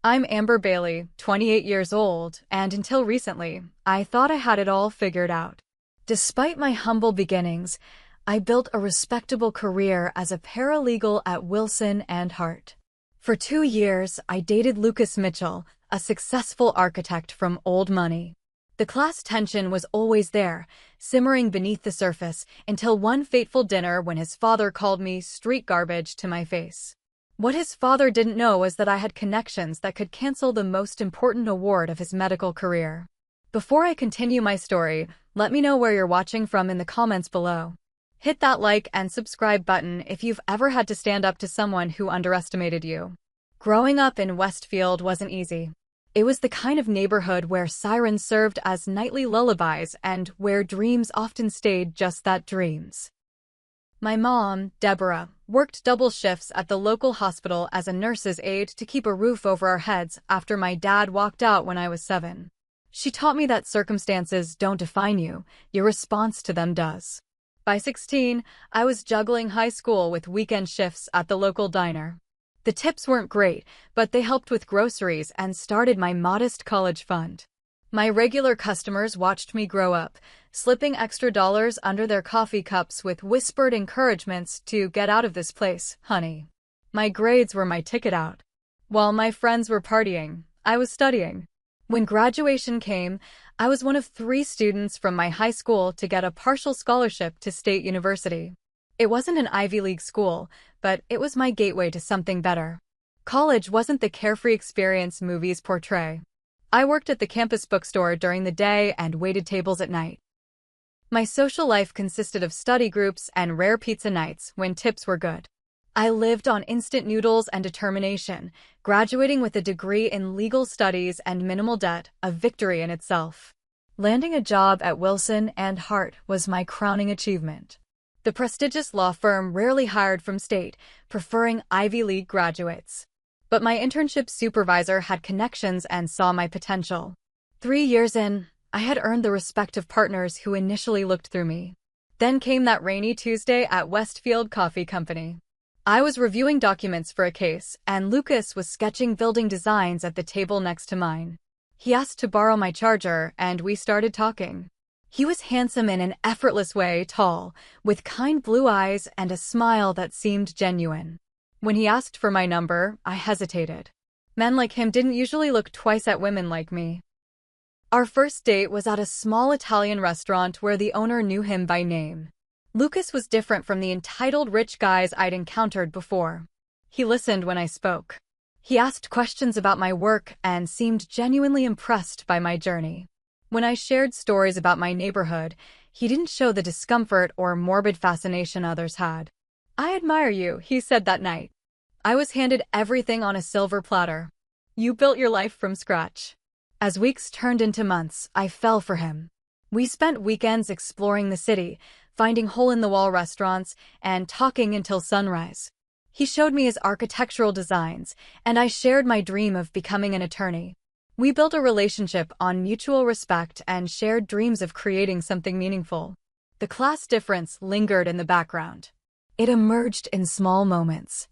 I'm Amber Bailey, 28 years old, and until recently, I thought I had it all figured out. Despite my humble beginnings, I built a respectable career as a paralegal at Wilson and Hart. For 2 years, I dated Lucas Mitchell, a successful architect from old money. The class tension was always there, simmering beneath the surface, until one fateful dinner when his father called me street garbage to my face. What his father didn't know was that I had connections that could cancel the most important award of his medical career. Before I continue my story, let me know where you're watching from in the comments below. Hit that like and subscribe button if you've ever had to stand up to someone who underestimated you. Growing up in Westfield wasn't easy. It was the kind of neighborhood where sirens served as nightly lullabies and where dreams often stayed just that, dreams. My mom, Deborah, worked double shifts at the local hospital as a nurse's aide to keep a roof over our heads after my dad walked out when I was 7. She taught me that circumstances don't define you, your response to them does. By 16, I was juggling high school with weekend shifts at the local diner. The tips weren't great, but they helped with groceries and started my modest college fund. My regular customers watched me grow up, slipping extra dollars under their coffee cups with whispered encouragements to get out of this place, honey. My grades were my ticket out. While my friends were partying, I was studying. When graduation came, I was one of 3 students from my high school to get a partial scholarship to State University. It wasn't an Ivy League school, but it was my gateway to something better. College wasn't the carefree experience movies portray. I worked at the campus bookstore during the day and waited tables at night. My social life consisted of study groups and rare pizza nights when tips were good. I lived on instant noodles and determination, graduating with a degree in legal studies and minimal debt, a victory in itself. Landing a job at Wilson and Hart was my crowning achievement. The prestigious law firm rarely hired from state, preferring Ivy League graduates. But my internship supervisor had connections and saw my potential. 3 years in, I had earned the respect of partners who initially looked through me. Then came that rainy Tuesday at Westfield Coffee Company. I was reviewing documents for a case, and Lucas was sketching building designs at the table next to mine. He asked to borrow my charger, and we started talking. He was handsome in an effortless way, tall, with kind blue eyes and a smile that seemed genuine. When he asked for my number, I hesitated. Men like him didn't usually look twice at women like me. Our first date was at a small Italian restaurant where the owner knew him by name. Lucas was different from the entitled rich guys I'd encountered before. He listened when I spoke. He asked questions about my work and seemed genuinely impressed by my journey. When I shared stories about my neighborhood, he didn't show the discomfort or morbid fascination others had. "I admire you," he said that night. I was handed everything on a silver platter. "You built your life from scratch." As weeks turned into months, I fell for him. We spent weekends exploring the city, finding hole-in-the-wall restaurants, and talking until sunrise. He showed me his architectural designs, and I shared my dream of becoming an attorney. We built a relationship on mutual respect and shared dreams of creating something meaningful. The class difference lingered in the background. It emerged in small moments.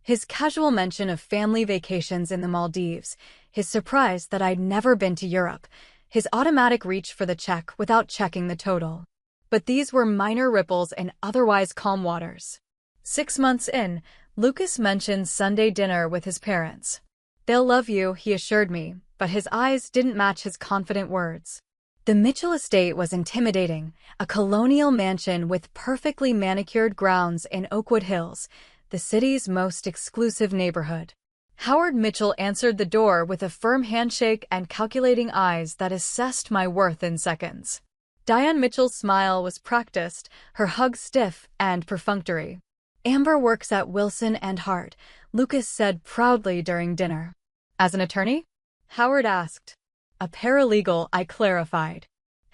His casual mention of family vacations in the Maldives, his surprise that I'd never been to Europe, his automatic reach for the check without checking the total. But these were minor ripples in otherwise calm waters. 6 months in, Lucas mentioned Sunday dinner with his parents. "They'll love you," he assured me, but his eyes didn't match his confident words. The Mitchell estate was intimidating, a colonial mansion with perfectly manicured grounds in Oakwood Hills, the city's most exclusive neighborhood. Howard Mitchell answered the door with a firm handshake and calculating eyes that assessed my worth in seconds. Diane Mitchell's smile was practiced, her hug stiff and perfunctory. "Amber works at Wilson and Hart," Lucas said proudly during dinner. "As an attorney?" Howard asked. "A paralegal," I clarified.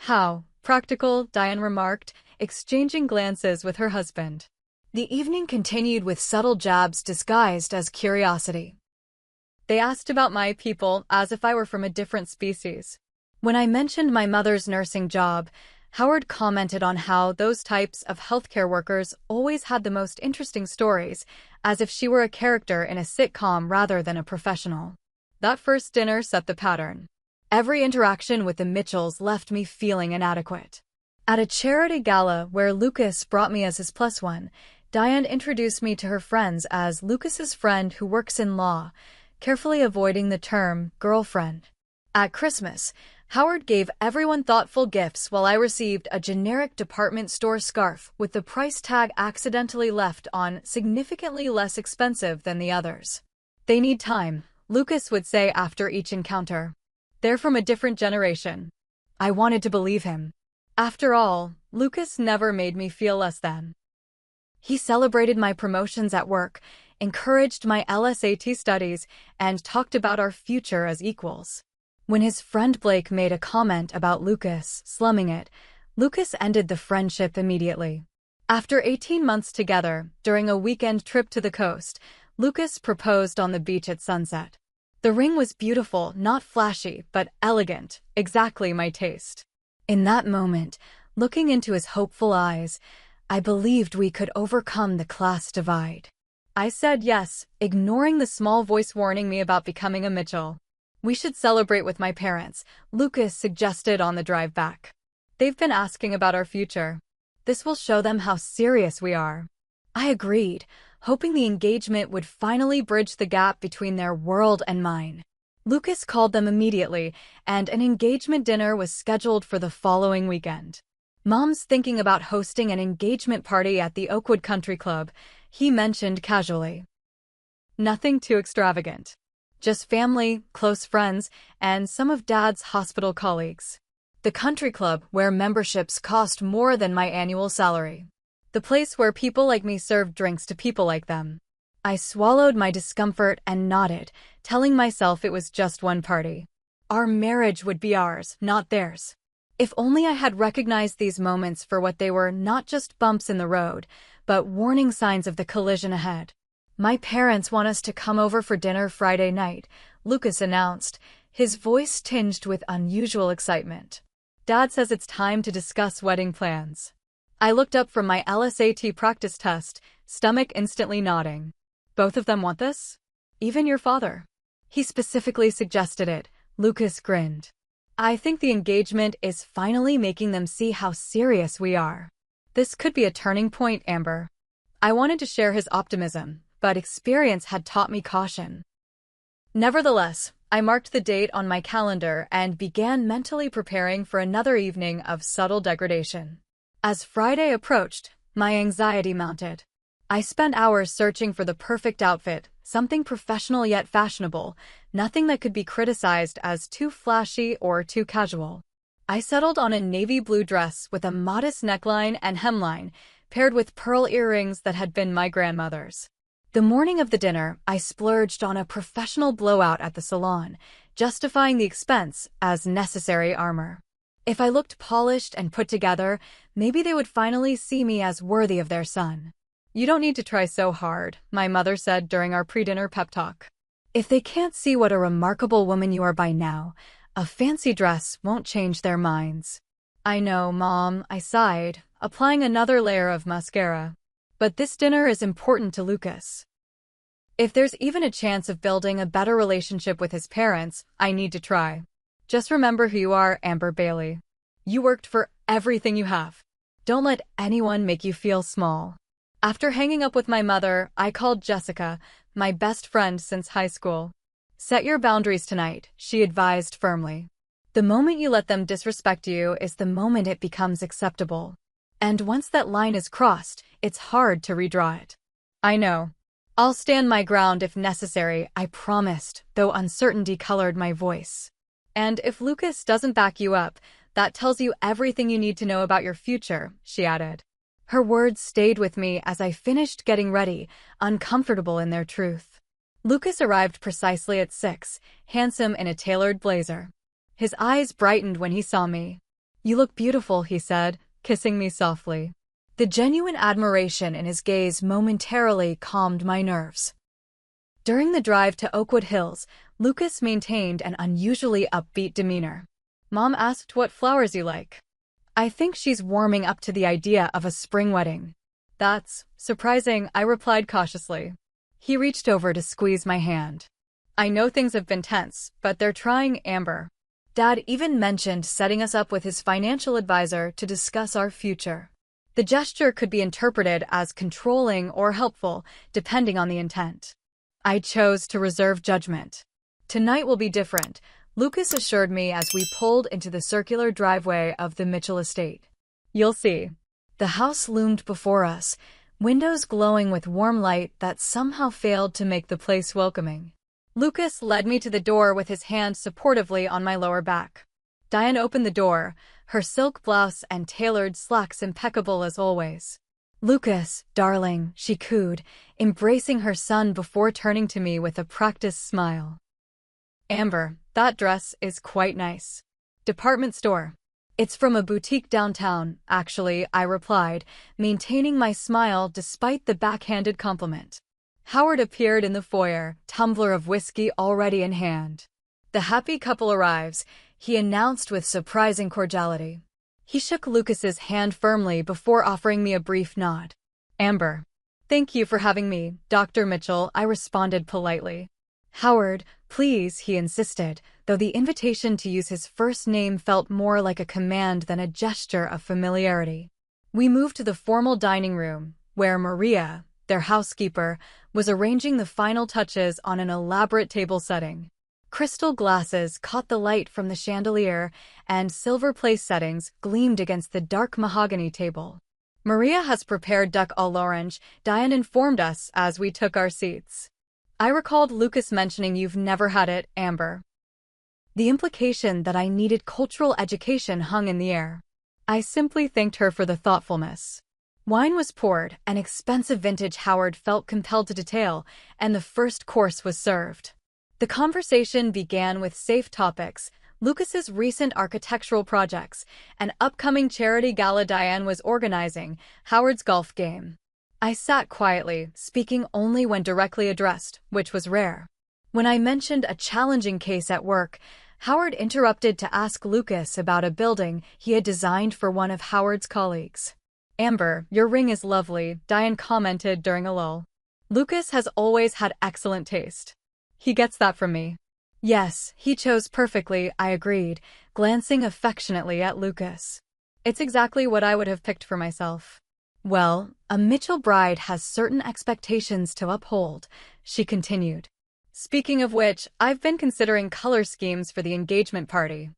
"How practical," Diane remarked, exchanging glances with her husband. The evening continued with subtle jabs disguised as curiosity. They asked about my people as if I were from a different species. When I mentioned my mother's nursing job, Howard commented on how those types of healthcare workers always had the most interesting stories, as if she were a character in a sitcom rather than a professional. That first dinner set the pattern. Every interaction with the Mitchells left me feeling inadequate. At a charity gala where Lucas brought me as his plus one, Diane introduced me to her friends as Lucas's friend who works in law, carefully avoiding the term girlfriend. At Christmas, Howard gave everyone thoughtful gifts while I received a generic department store scarf with the price tag accidentally left on, significantly less expensive than the others. "They need time," Lucas would say after each encounter. "They're from a different generation." I wanted to believe him. After all, Lucas never made me feel less than. He celebrated my promotions at work, encouraged my LSAT studies, and talked about our future as equals. When his friend Blake made a comment about Lucas slumming it, Lucas ended the friendship immediately. After 18 months together, during a weekend trip to the coast, Lucas proposed on the beach at sunset. The ring was beautiful, not flashy, but elegant, exactly my taste. In that moment, looking into his hopeful eyes, I believed we could overcome the class divide. I said yes, ignoring the small voice warning me about becoming a Mitchell. "We should celebrate with my parents," Lucas suggested on the drive back. "They've been asking about our future. This will show them how serious we are." I agreed, hoping the engagement would finally bridge the gap between their world and mine. Lucas called them immediately, and an engagement dinner was scheduled for the following weekend. "Mom's thinking about hosting an engagement party at the Oakwood Country Club," he mentioned casually. Nothing too extravagant. Just family, close friends, and some of Dad's hospital colleagues. The country club where memberships cost more than my annual salary. The place where people like me served drinks to people like them. I swallowed my discomfort and nodded, telling myself it was just one party. Our marriage would be ours, not theirs. If only I had recognized these moments for what they were, not just bumps in the road, but warning signs of the collision ahead. "My parents want us to come over for dinner Friday night," Lucas announced, his voice tinged with unusual excitement. "Dad says it's time to discuss wedding plans." I looked up from my LSAT practice test, stomach instantly nodding. "Both of them want this? Even your father?" "He specifically suggested it," Lucas grinned. "I think the engagement is finally making them see how serious we are. This could be a turning point, Amber." I wanted to share his optimism, but experience had taught me caution. Nevertheless, I marked the date on my calendar and began mentally preparing for another evening of subtle degradation. As Friday approached, my anxiety mounted. I spent hours searching for the perfect outfit, something professional yet fashionable, nothing that could be criticized as too flashy or too casual. I settled on a navy blue dress with a modest neckline and hemline, paired with pearl earrings that had been my grandmother's. The morning of the dinner, I splurged on a professional blowout at the salon, justifying the expense as necessary armor. If I looked polished and put together, maybe they would finally see me as worthy of their son. "You don't need to try so hard," my mother said during our pre-dinner pep talk. "If they can't see what a remarkable woman you are by now, a fancy dress won't change their minds." "I know, Mom," I sighed, applying another layer of mascara. "But this dinner is important to Lucas. If there's even a chance of building a better relationship with his parents, I need to try. Just remember who you are, Amber Bailey. You worked for everything you have. Don't let anyone make you feel small." After hanging up with my mother, I called Jessica, my best friend since high school. "Set your boundaries tonight," she advised firmly. "The moment you let them disrespect you is the moment it becomes acceptable. And once that line is crossed, it's hard to redraw it." "I know. I'll stand my ground if necessary," I promised, though uncertainty colored my voice. "And if Lucas doesn't back you up, that tells you everything you need to know about your future," she added. Her words stayed with me as I finished getting ready, uncomfortable in their truth. Lucas arrived precisely at 6, handsome in a tailored blazer. His eyes brightened when he saw me. "You look beautiful," he said, kissing me softly. The genuine admiration in his gaze momentarily calmed my nerves. During the drive to Oakwood Hills, Lucas maintained an unusually upbeat demeanor. "Mom asked what flowers you like." "I think she's warming up to the idea of a spring wedding." "That's surprising," I replied cautiously. He reached over to squeeze my hand. I know things have been tense, but they're trying, Amber. Dad even mentioned setting us up with his financial advisor to discuss our future. The gesture could be interpreted as controlling or helpful, depending on the intent. I chose to reserve judgment. Tonight will be different, Lucas assured me as we pulled into the circular driveway of the Mitchell estate. You'll see. The house loomed before us, windows glowing with warm light that somehow failed to make the place welcoming. Lucas led me to the door with his hand supportively on my lower back. Diane opened the door, her silk blouse and tailored slacks impeccable as always. "Lucas, darling," she cooed, embracing her son before turning to me with a practiced smile. "Amber, that dress is quite nice. Department store." "It's from a boutique downtown, actually," I replied, maintaining my smile despite the backhanded compliment. Howard appeared in the foyer, tumbler of whiskey already in hand. "The happy couple arrives," he announced with surprising cordiality. He shook Lucas's hand firmly before offering me a brief nod. "Amber." "Thank you for having me, Dr. Mitchell," I responded politely. "Howard, please," he insisted, though the invitation to use his first name felt more like a command than a gesture of familiarity. We moved to the formal dining room, where Maria, their housekeeper, was arranging the final touches on an elaborate table setting. Crystal glasses caught the light from the chandelier, and silver place settings gleamed against the dark mahogany table. "Maria has prepared duck à l'orange," Diane informed us as we took our seats. "I recalled Lucas mentioning you've never had it, Amber." The implication that I needed cultural education hung in the air. I simply thanked her for the thoughtfulness. Wine was poured, an expensive vintage Howard felt compelled to detail, and the first course was served. The conversation began with safe topics, Lucas's recent architectural projects, an upcoming charity gala Diane was organizing, Howard's golf game. I sat quietly, speaking only when directly addressed, which was rare. When I mentioned a challenging case at work, Howard interrupted to ask Lucas about a building he had designed for one of Howard's colleagues. "Amber, your ring is lovely," Diane commented during a lull. "Lucas has always had excellent taste. He gets that from me." "Yes, he chose perfectly," I agreed, glancing affectionately at Lucas. "It's exactly what I would have picked for myself." "Well, a Mitchell bride has certain expectations to uphold," she continued. "Speaking of which, I've been considering color schemes for the engagement party.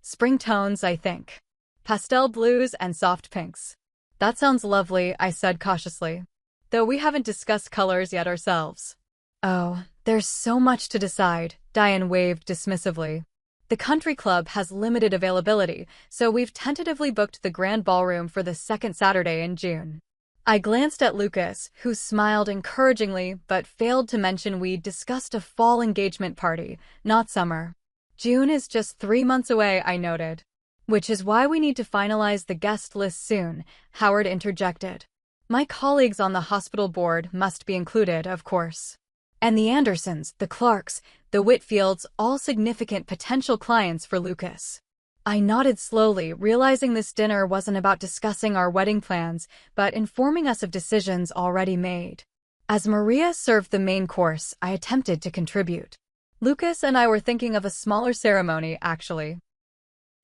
Spring tones, I think. Pastel blues and soft pinks." "That sounds lovely," I said cautiously. "Though we haven't discussed colors yet ourselves." "Oh, there's so much to decide," Diane waved dismissively. "The country club has limited availability, so we've tentatively booked the grand ballroom for the second Saturday in June." I glanced at Lucas, who smiled encouragingly but failed to mention we'd discussed a fall engagement party, not summer. "June is just 3 months away," I noted. "Which is why we need to finalize the guest list soon," Howard interjected. "My colleagues on the hospital board must be included, of course. And the Andersons, the Clarks, the Whitfields, all significant potential clients for Lucas." I nodded slowly, realizing this dinner wasn't about discussing our wedding plans, but informing us of decisions already made. As Maria served the main course, I attempted to contribute. "Lucas and I were thinking of a smaller ceremony, actually.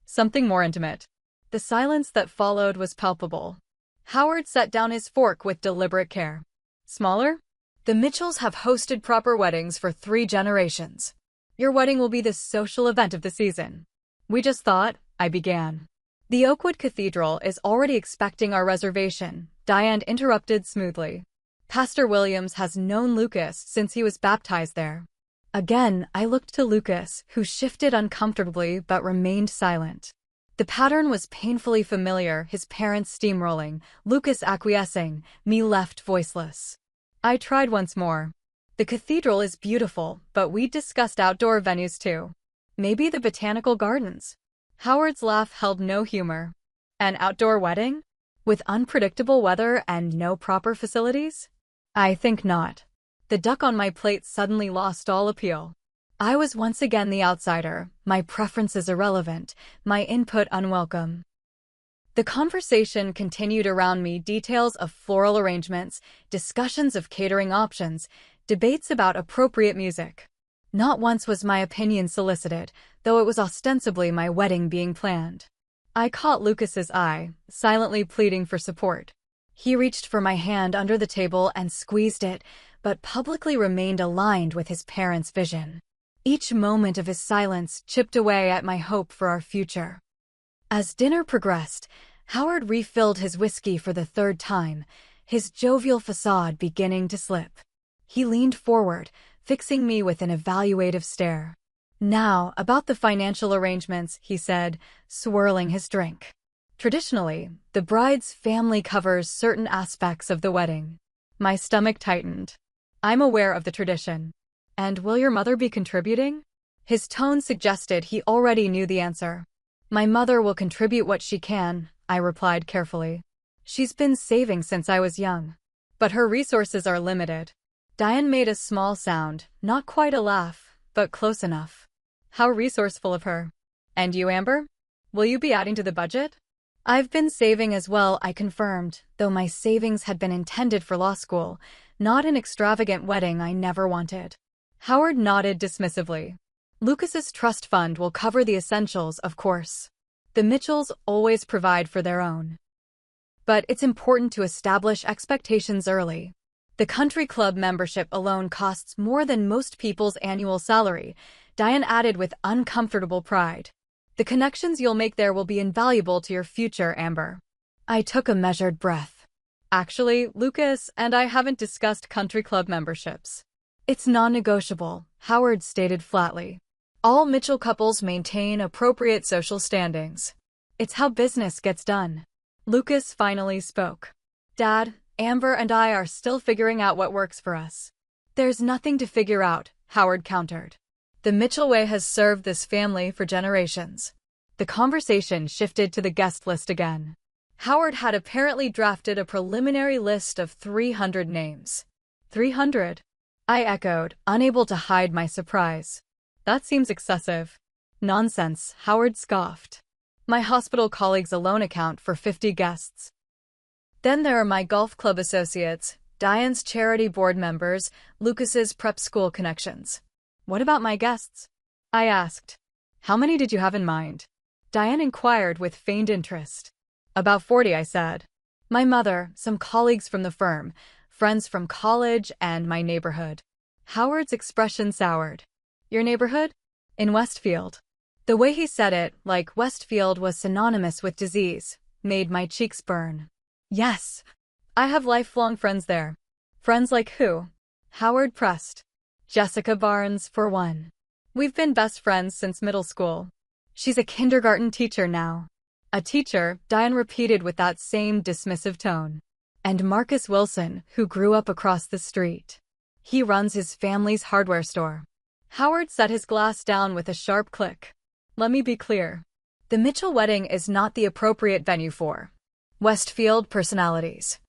Something more intimate." The silence that followed was palpable. Howard set down his fork with deliberate care. "Smaller? The Mitchells have hosted proper weddings for 3 generations. Your wedding will be the social event of the season. We just thought," I began. "The Oakwood Cathedral is already expecting our reservation," Diane interrupted smoothly. "Pastor Williams has known Lucas since he was baptized there." Again, I looked to Lucas, who shifted uncomfortably but remained silent. The pattern was painfully familiar, his parents steamrolling, Lucas acquiescing, me left voiceless. I tried once more. "The cathedral is beautiful, but we discussed outdoor venues too. Maybe the botanical gardens." Howard's laugh held no humor. "An outdoor wedding? With unpredictable weather and no proper facilities? I think not." The duck on my plate suddenly lost all appeal. I was once again the outsider, my preferences irrelevant, my input unwelcome. The conversation continued around me, details of floral arrangements, discussions of catering options, debates about appropriate music. Not once was my opinion solicited, though it was ostensibly my wedding being planned. I caught Lucas's eye, silently pleading for support. He reached for my hand under the table and squeezed it, but publicly remained aligned with his parents' vision. Each moment of his silence chipped away at my hope for our future. As dinner progressed, Howard refilled his whiskey for the third time, his jovial facade beginning to slip. He leaned forward, fixing me with an evaluative stare. "Now, about the financial arrangements," he said, swirling his drink. "Traditionally, the bride's family covers certain aspects of the wedding." My stomach tightened. "I'm aware of the tradition. And will your mother be contributing?" His tone suggested he already knew the answer. "My mother will contribute what she can," I replied carefully. "She's been saving since I was young. But her resources are limited." Diane made a small sound, not quite a laugh, but close enough. "How resourceful of her. And you, Amber? Will you be adding to the budget?" "I've been saving as well," I confirmed, though my savings had been intended for law school, not an extravagant wedding I never wanted. Howard nodded dismissively. "Lucas's trust fund will cover the essentials, of course. The Mitchells always provide for their own. But it's important to establish expectations early. The country club membership alone costs more than most people's annual salary," Diane added with uncomfortable pride. "The connections you'll make there will be invaluable to your future, Amber." I took a measured breath. "Actually, Lucas and I haven't discussed country club memberships." "It's non-negotiable," Howard stated flatly. "All Mitchell couples maintain appropriate social standings. It's how business gets done." Lucas finally spoke. "Dad, Amber and I are still figuring out what works for us." "There's nothing to figure out," Howard countered. "The Mitchell way has served this family for generations." The conversation shifted to the guest list again. Howard had apparently drafted a preliminary list of 300 names. 300? I echoed, unable to hide my surprise. "That seems excessive." "Nonsense," Howard scoffed. "My hospital colleagues alone account for 50 guests. Then there are my golf club associates, Diane's charity board members, Lucas's prep school connections." "What about my guests?" I asked. "How many did you have in mind?" Diane inquired with feigned interest. "About 40, I said. My mother, some colleagues from the firm, friends from college, and my neighborhood." Howard's expression soured. "Your neighborhood?" "In Westfield." The way he said it, like Westfield was synonymous with disease, made my cheeks burn. "Yes. I have lifelong friends there." "Friends like who?" Howard pressed. "Jessica Barnes, for one. We've been best friends since middle school. She's a kindergarten teacher now." "A teacher," Diane repeated with that same dismissive tone. "And Marcus Wilson, who grew up across the street. He runs his family's hardware store." Howard set his glass down with a sharp click. "Let me be clear. The Mitchell wedding is not the appropriate venue for Westfield personalities.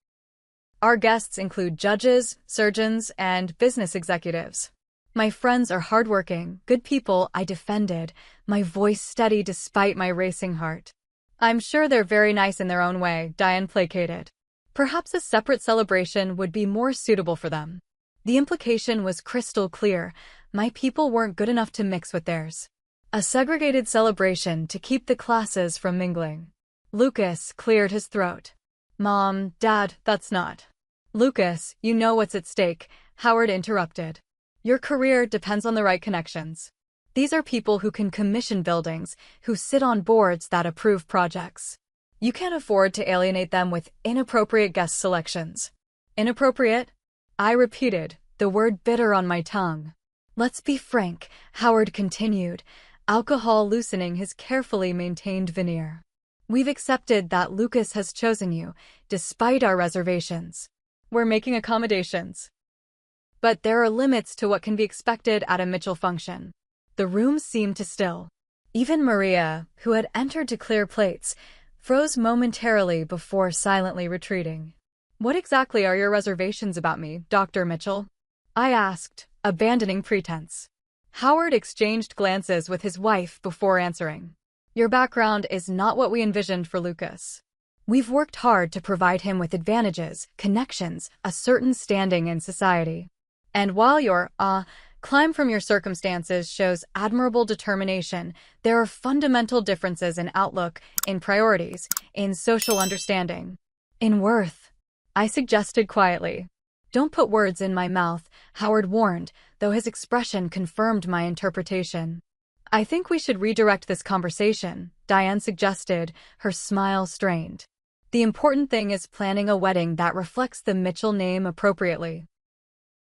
Our guests include judges, surgeons, and business executives. My friends are hardworking, good people," I defended, my voice steady despite my racing heart. "I'm sure they're very nice in their own way," Diane placated. "Perhaps a separate celebration would be more suitable for them." The implication was crystal clear. My people weren't good enough to mix with theirs. A segregated celebration to keep the classes from mingling. Lucas cleared his throat. "Mom, Dad, that's not." "Lucas, you know what's at stake," Howard interrupted. "Your career depends on the right connections. These are people who can commission buildings, who sit on boards that approve projects. You can't afford to alienate them with inappropriate guest selections." "Inappropriate?" I repeated, the word bitter on my tongue. "Let's be frank," Howard continued, alcohol loosening his carefully maintained veneer. "We've accepted that Lucas has chosen you, despite our reservations. We're making accommodations. But there are limits to what can be expected at a Mitchell function." The room seemed to still. Even Maria, who had entered to clear plates, froze momentarily before silently retreating. "What exactly are your reservations about me, Dr. Mitchell?" I asked, abandoning pretense. Howard exchanged glances with his wife before answering. "Your background is not what we envisioned for Lucas. We've worked hard to provide him with advantages, connections, a certain standing in society. And while your Climb from your circumstances shows admirable determination. There are fundamental differences in outlook, in priorities, in social understanding, in worth. I suggested quietly. Don't put words in my mouth, Howard warned, though his expression confirmed my interpretation. I think we should redirect this conversation, Diane suggested, her smile strained. The important thing is planning a wedding that reflects the Mitchell name appropriately.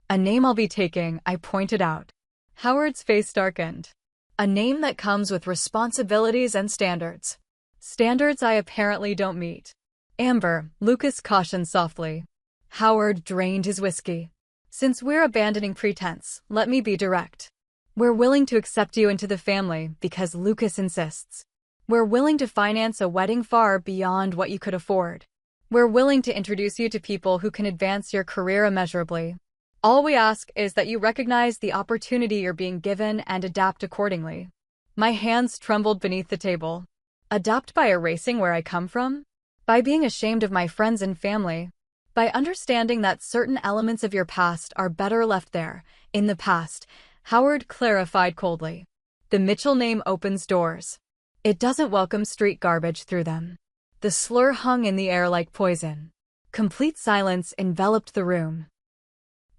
A name I'll be taking, I pointed out. Howard's face darkened. A name that comes with responsibilities and standards. Standards I apparently don't meet. Amber, Lucas cautioned softly. Howard drained his whiskey. Since we're abandoning pretense, let me be direct. We're willing to accept you into the family because Lucas insists. We're willing to finance a wedding far beyond what you could afford. We're willing to introduce you to people who can advance your career immeasurably. All we ask is that you recognize the opportunity you're being given and adapt accordingly. My hands trembled beneath the table. Adapt by erasing where I come from? By being ashamed of my friends and family? By understanding that certain elements of your past are better left there, in the past, Howard clarified coldly. The Mitchell name opens doors. It doesn't welcome street garbage through them. The slur hung in the air like poison. Complete silence enveloped the room.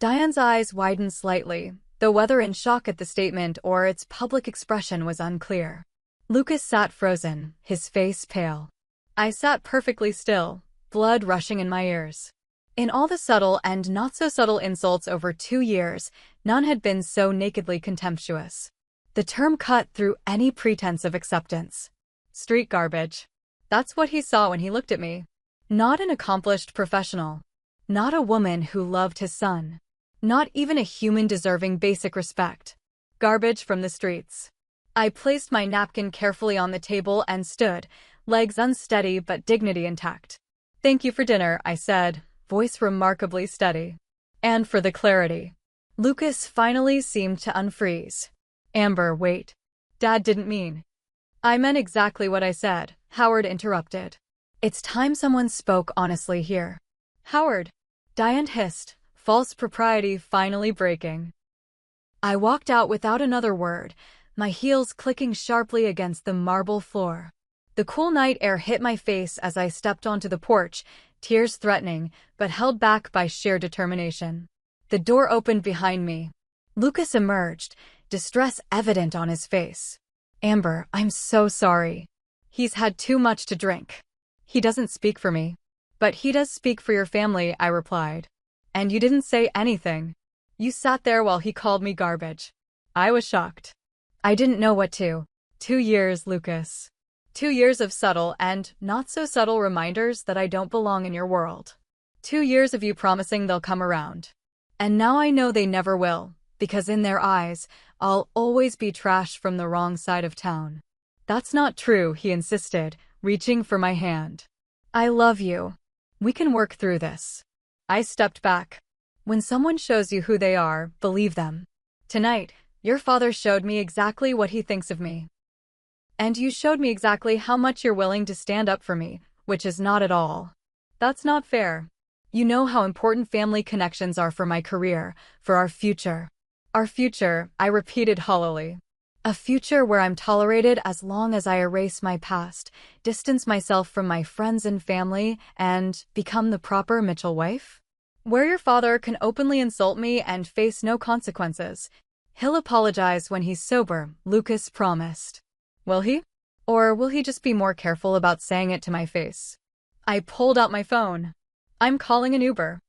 Diane's eyes widened slightly, though whether in shock at the statement or its public expression was unclear. Lucas sat frozen, his face pale. I sat perfectly still, blood rushing in my ears. In all the subtle and not-so-subtle insults over 2 years, none had been so nakedly contemptuous. The term cut through any pretense of acceptance. Street garbage. That's what he saw when he looked at me. Not an accomplished professional. Not a woman who loved his son. Not even a human deserving basic respect. Garbage from the streets. I placed my napkin carefully on the table and stood, legs unsteady but dignity intact. Thank you for dinner, I said, voice remarkably steady. And for the clarity. Lucas finally seemed to unfreeze. Amber, wait. Dad didn't mean. I meant exactly what I said, Howard interrupted. It's time someone spoke honestly here. Howard. Diane hissed, false propriety finally breaking. I walked out without another word, my heels clicking sharply against the marble floor. The cool night air hit my face as I stepped onto the porch, tears threatening, but held back by sheer determination. The door opened behind me. Lucas emerged, distress evident on his face. Amber, I'm so sorry. He's had too much to drink. He doesn't speak for me. But he does speak for your family, I replied. And you didn't say anything. You sat there while he called me garbage. I was shocked. I didn't know what to. 2 years, Lucas. 2 years of subtle and not-so-subtle reminders that I don't belong in your world. 2 years of you promising they'll come around. And now I know they never will, because in their eyes, I'll always be trash from the wrong side of town. That's not true, he insisted, reaching for my hand. I love you. We can work through this. I stepped back. When someone shows you who they are, believe them. Tonight, your father showed me exactly what he thinks of me. And you showed me exactly how much you're willing to stand up for me, which is not at all. That's not fair. You know how important family connections are for my career, for our future. Our future, I repeated hollowly. A future where I'm tolerated as long as I erase my past, distance myself from my friends and family, and become the proper Mitchell wife? Where your father can openly insult me and face no consequences. He'll apologize when he's sober, Lucas promised. Will he? Or will he just be more careful about saying it to my face? I pulled out my phone. I'm calling an Uber.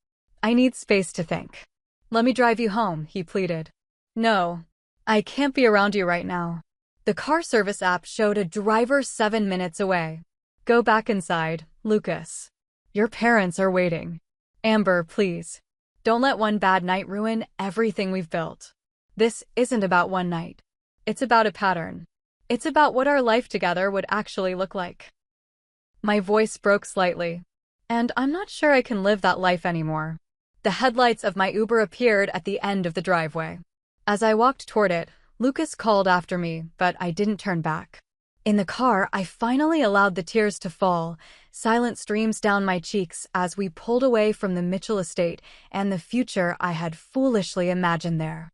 I need space to think. Let me drive you home, he pleaded. No. I can't be around you right now. The car service app showed a driver 7 minutes away. Go back inside, Lucas. Your parents are waiting. Amber, please. Don't let one bad night ruin everything we've built. This isn't about one night. It's about a pattern. It's about what our life together would actually look like. My voice broke slightly. And I'm not sure I can live that life anymore. The headlights of my Uber appeared at the end of the driveway. As I walked toward it, Lucas called after me, but I didn't turn back. In the car, I finally allowed the tears to fall, silent streams down my cheeks as we pulled away from the Mitchell estate and the future I had foolishly imagined there.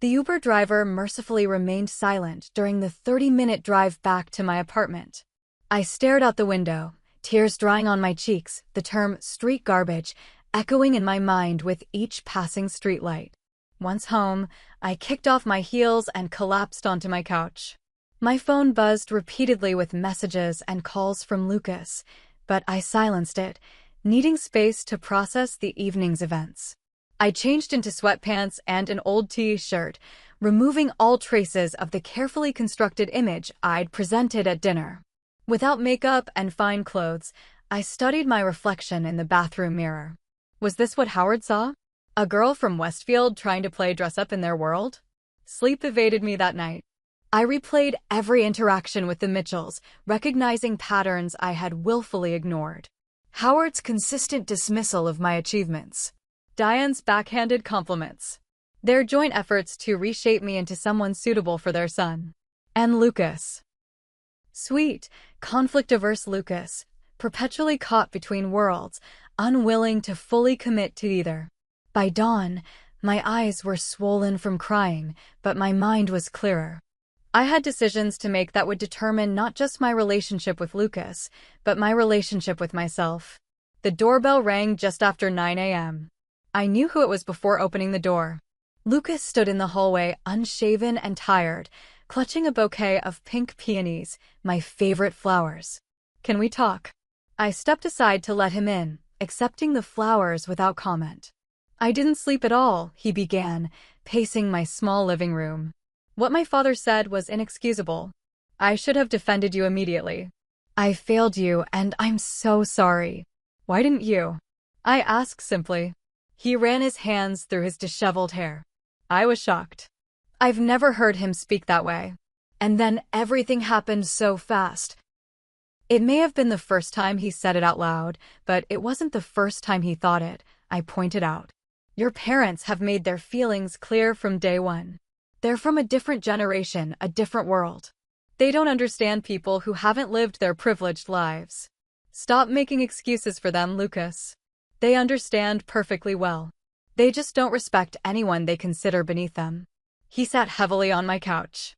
The Uber driver mercifully remained silent during the 30-minute drive back to my apartment. I stared out the window, tears drying on my cheeks, the term street garbage echoing in my mind with each passing streetlight. Once home, I kicked off my heels and collapsed onto my couch. My phone buzzed repeatedly with messages and calls from Lucas, but I silenced it, needing space to process the evening's events. I changed into sweatpants and an old t-shirt, removing all traces of the carefully constructed image I'd presented at dinner. Without makeup and fine clothes, I studied my reflection in the bathroom mirror. Was this what Howard saw? A girl from Westfield trying to play dress-up in their world? Sleep evaded me that night. I replayed every interaction with the Mitchells, recognizing patterns I had willfully ignored. Howard's consistent dismissal of my achievements. Diane's backhanded compliments. Their joint efforts to reshape me into someone suitable for their son. And Lucas. Sweet, conflict-averse Lucas, perpetually caught between worlds, unwilling to fully commit to either. By dawn, my eyes were swollen from crying, but my mind was clearer. I had decisions to make that would determine not just my relationship with Lucas, but my relationship with myself. The doorbell rang just after 9 a.m. I knew who it was before opening the door. Lucas stood in the hallway, unshaven and tired, clutching a bouquet of pink peonies, my favorite flowers. "Can we talk?" I stepped aside to let him in, accepting the flowers without comment. "I didn't sleep at all," he began, pacing my small living room. "What my father said was inexcusable. I should have defended you immediately. I failed you, and I'm so sorry." "Why didn't you?" I asked simply. He ran his hands through his disheveled hair. I was shocked. I've never heard him speak that way. And then everything happened so fast. It may have been the first time he said it out loud, but it wasn't the first time he thought it, I pointed out. Your parents have made their feelings clear from day one. They're from a different generation, a different world. They don't understand people who haven't lived their privileged lives. Stop making excuses for them, Lucas. They understand perfectly well. They just don't respect anyone they consider beneath them. He sat heavily on my couch.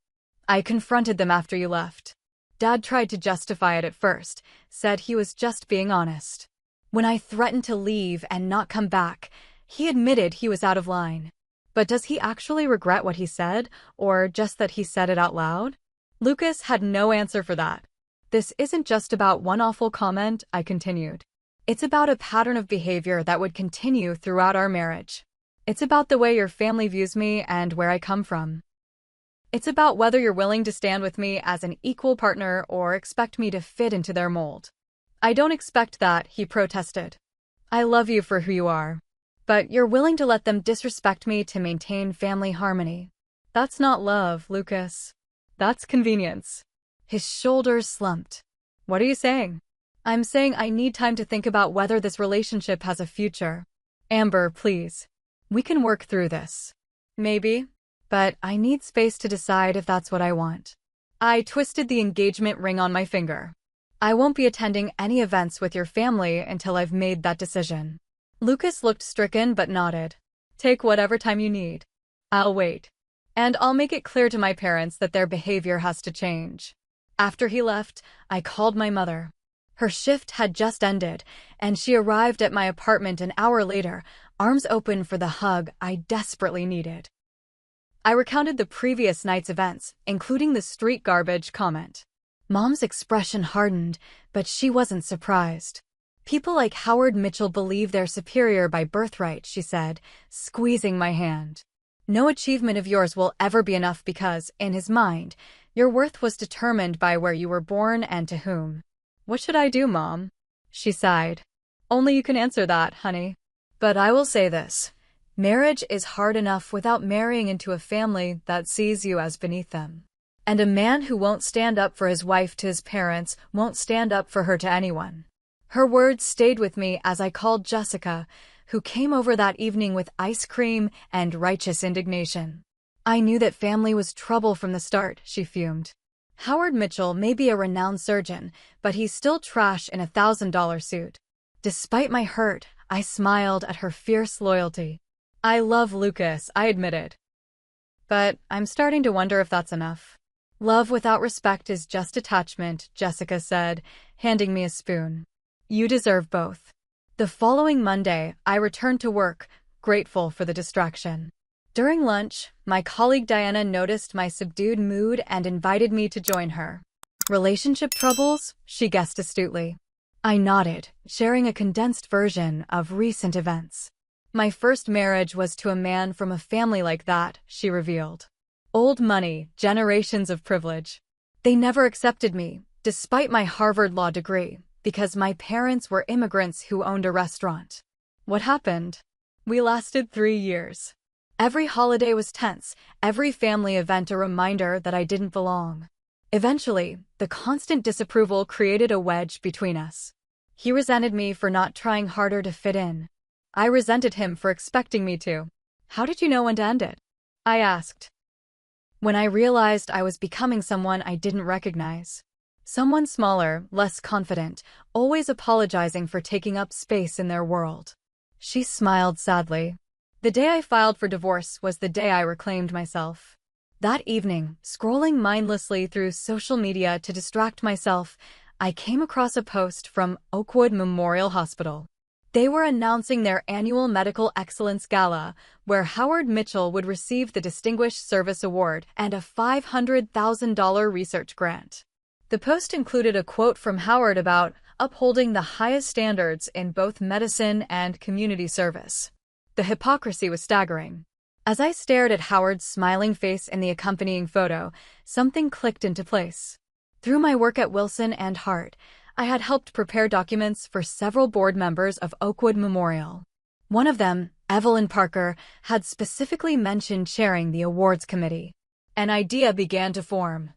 I confronted them after you left. Dad tried to justify it at first, said he was just being honest. When I threatened to leave and not come back, he admitted he was out of line. But does he actually regret what he said, or just that he said it out loud? Lucas had no answer for that. This isn't just about one awful comment, I continued. It's about a pattern of behavior that would continue throughout our marriage. It's about the way your family views me and where I come from. It's about whether you're willing to stand with me as an equal partner or expect me to fit into their mold. I don't expect that, he protested. I love you for who you are. But you're willing to let them disrespect me to maintain family harmony. That's not love, Lucas. That's convenience. His shoulders slumped. What are you saying? I'm saying I need time to think about whether this relationship has a future. Amber, please. We can work through this. Maybe. But I need space to decide if that's what I want. I twisted the engagement ring on my finger. I won't be attending any events with your family until I've made that decision. Lucas looked stricken but nodded. Take whatever time you need. I'll wait. And I'll make it clear to my parents that their behavior has to change. After he left, I called my mother. Her shift had just ended, and she arrived at my apartment an hour later, arms open for the hug I desperately needed. I recounted the previous night's events, including the street garbage comment. Mom's expression hardened, but she wasn't surprised. People like Howard Mitchell believe they're superior by birthright, she said, squeezing my hand. No achievement of yours will ever be enough because, in his mind, your worth was determined by where you were born and to whom. What should I do, Mom? She sighed. Only you can answer that, honey. But I will say this. Marriage is hard enough without marrying into a family that sees you as beneath them. And a man who won't stand up for his wife to his parents won't stand up for her to anyone. Her words stayed with me as I called Jessica, who came over that evening with ice cream and righteous indignation. I knew that family was trouble from the start, she fumed. Howard Mitchell may be a renowned surgeon, but he's still trash in a $1,000 suit. Despite my hurt, I smiled at her fierce loyalty. I love Lucas, I admitted. but I'm starting to wonder if that's enough. Love without respect is just attachment, Jessica said, handing me a spoon. You deserve both. The following Monday, I returned to work, grateful for the distraction. During lunch, my colleague Diana noticed my subdued mood and invited me to join her. Relationship troubles? She guessed astutely. I nodded, sharing a condensed version of recent events. My first marriage was to a man from a family like that, she revealed. Old money, generations of privilege. They never accepted me, despite my Harvard Law degree, because my parents were immigrants who owned a restaurant. What happened? We lasted 3 years. Every holiday was tense, every family event a reminder that I didn't belong. Eventually, the constant disapproval created a wedge between us. He resented me for not trying harder to fit in. I resented him for expecting me to. How did you know when to end it? I asked. When I realized I was becoming someone I didn't recognize. Someone smaller, less confident, always apologizing for taking up space in their world. She smiled sadly. The day I filed for divorce was the day I reclaimed myself. That evening, scrolling mindlessly through social media to distract myself, I came across a post from Oakwood Memorial Hospital. They were announcing their annual Medical Excellence Gala, where Howard Mitchell would receive the Distinguished Service Award and a $500,000 research grant. The post included a quote from Howard about upholding the highest standards in both medicine and community service. The hypocrisy was staggering. As I stared at Howard's smiling face in the accompanying photo, something clicked into place. Through my work at Wilson and Hart, I had helped prepare documents for several board members of Oakwood Memorial. One of them, Evelyn Parker, had specifically mentioned chairing the awards committee. An idea began to form.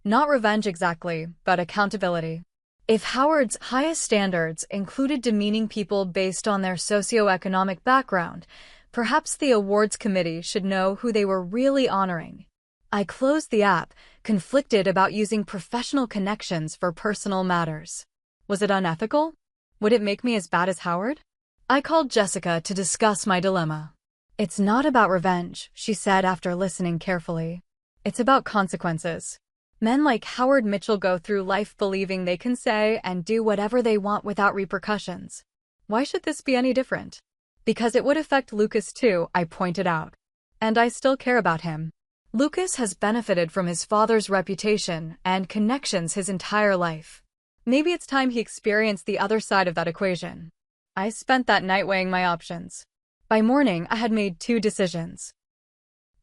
Not revenge exactly, but accountability. If Howard's highest standards included demeaning people based on their socioeconomic background, perhaps the awards committee should know who they were really honoring. I closed the app, conflicted about using professional connections for personal matters. Was it unethical? Would it make me as bad as Howard? I called Jessica to discuss my dilemma. It's not about revenge, she said after listening carefully. It's about consequences. Men like Howard Mitchell go through life believing they can say and do whatever they want without repercussions. Why should this be any different? Because it would affect Lucas too, I pointed out. And I still care about him. Lucas has benefited from his father's reputation and connections his entire life. Maybe it's time he experienced the other side of that equation. I spent that night weighing my options. By morning, I had made 2 decisions.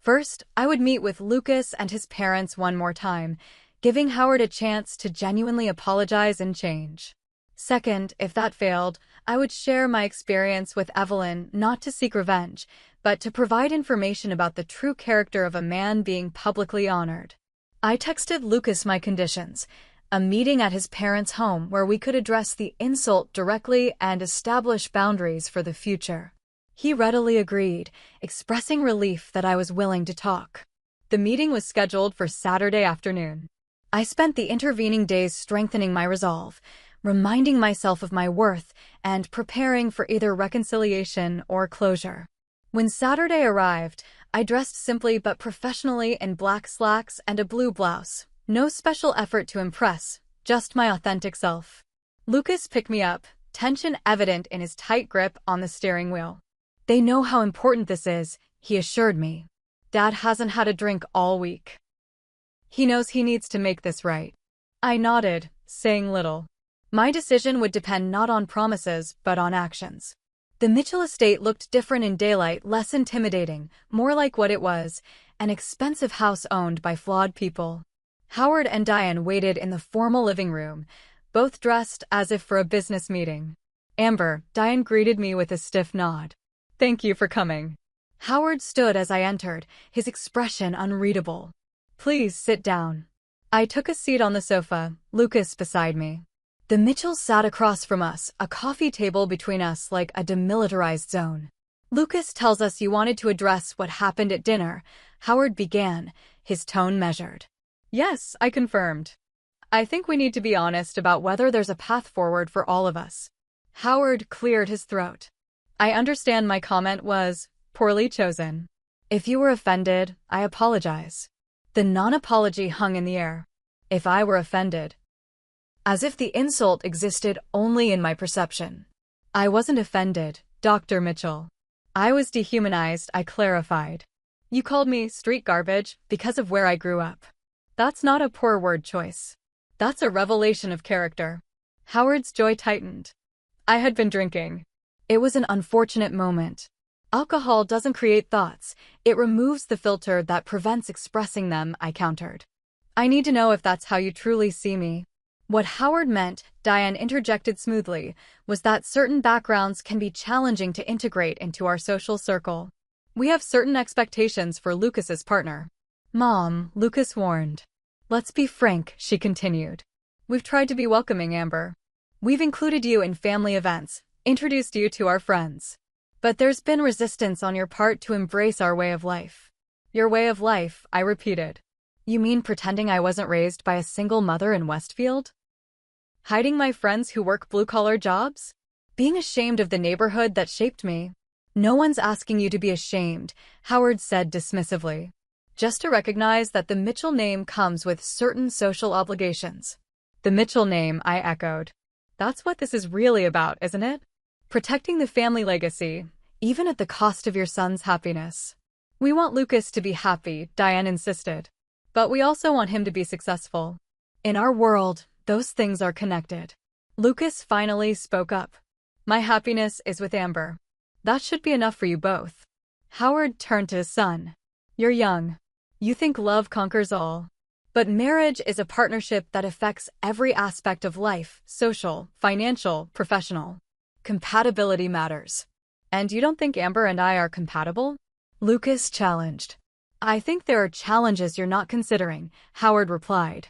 First, I would meet with Lucas and his parents one more time, giving Howard a chance to genuinely apologize and change. Second, if that failed, I would share my experience with Evelyn, not to seek revenge, but to provide information about the true character of a man being publicly honored. I texted Lucas my conditions, a meeting at his parents' home where we could address the insult directly and establish boundaries for the future. He readily agreed, expressing relief that I was willing to talk. The meeting was scheduled for Saturday afternoon. I spent the intervening days strengthening my resolve, reminding myself of my worth, and preparing for either reconciliation or closure. When Saturday arrived, I dressed simply but professionally in black slacks and a blue blouse. No special effort to impress, just my authentic self. Lucas picked me up, tension evident in his tight grip on the steering wheel. They know how important this is, he assured me. Dad hasn't had a drink all week. He knows he needs to make this right. I nodded, saying little. My decision would depend not on promises, but on actions. The Mitchell estate looked different in daylight, less intimidating, more like what it was, an expensive house owned by flawed people. Howard and Diane waited in the formal living room, both dressed as if for a business meeting. Amber, Diane greeted me with a stiff nod. Thank you for coming. Howard stood as I entered, his expression unreadable. Please sit down. I took a seat on the sofa, Lucas beside me. The Mitchells sat across from us, a coffee table between us like a demilitarized zone. Lucas tells us you wanted to address what happened at dinner, Howard began, his tone measured. Yes, I confirmed. I think we need to be honest about whether there's a path forward for all of us. Howard cleared his throat. I understand my comment was poorly chosen. If you were offended, I apologize. The non-apology hung in the air. If I were offended, as if the insult existed only in my perception. I wasn't offended, Dr. Mitchell. I was dehumanized, I clarified. You called me street garbage because of where I grew up. That's not a poor word choice. That's a revelation of character. Howard's jaw tightened. I had been drinking. It was an unfortunate moment. Alcohol doesn't create thoughts. It removes the filter that prevents expressing them, I countered. I need to know if that's how you truly see me. What Howard meant, Diane interjected smoothly, was that certain backgrounds can be challenging to integrate into our social circle. We have certain expectations for Lucas's partner. Mom, Lucas warned. Let's be frank, she continued. We've tried to be welcoming, Amber. We've included you in family events, introduced you to our friends. But there's been resistance on your part to embrace our way of life. Your way of life, I repeated. You mean pretending I wasn't raised by a single mother in Westfield? Hiding my friends who work blue-collar jobs? Being ashamed of the neighborhood that shaped me? No one's asking you to be ashamed, Howard said dismissively. Just to recognize that the Mitchell name comes with certain social obligations. The Mitchell name, I echoed. That's what this is really about, isn't it? Protecting the family legacy, even at the cost of your son's happiness. We want Lucas to be happy, Diane insisted. But we also want him to be successful. In our world, those things are connected. Lucas finally spoke up. My happiness is with Amber. That should be enough for you both. Howard turned to his son. You're young. You think love conquers all. But marriage is a partnership that affects every aspect of life, social, financial, professional. Compatibility matters. And you don't think Amber and I are compatible? Lucas challenged. I think there are challenges you're not considering, Howard replied.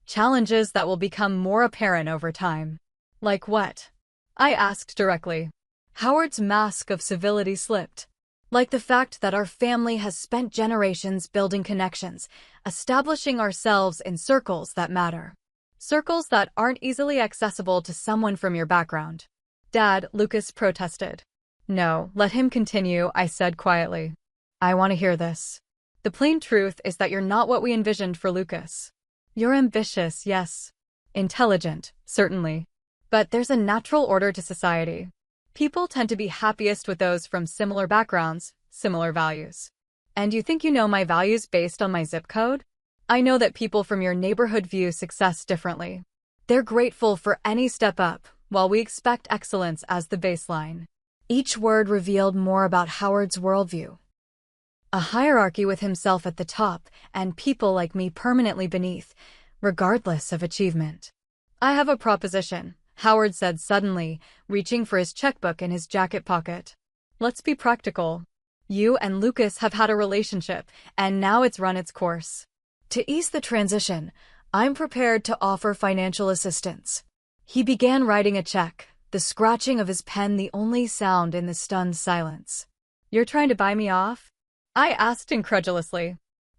Challenges that will become more apparent over time. Like what? I asked directly. Howard's mask of civility slipped. Like the fact that our family has spent generations building connections, establishing ourselves in circles that matter. Circles that aren't easily accessible to someone from your background. Dad, Lucas protested. No, let him continue, I said quietly. I want to hear this. The plain truth is that you're not what we envisioned for Lucas. You're ambitious, yes. Intelligent, certainly. But there's a natural order to society. People tend to be happiest with those from similar backgrounds, similar values. And you think you know my values based on my zip code? I know that people from your neighborhood view success differently. They're grateful for any step up, while we expect excellence as the baseline. Each word revealed more about Howard's worldview. A hierarchy with himself at the top and people like me permanently beneath, regardless of achievement. I have a proposition, Howard said suddenly, reaching for his checkbook in his jacket pocket. Let's be practical. You and Lucas have had a relationship, and now it's run its course. To ease the transition, I'm prepared to offer financial assistance. He began writing a check, the scratching of his pen the only sound in the stunned silence. You're trying to buy me off? I asked incredulously.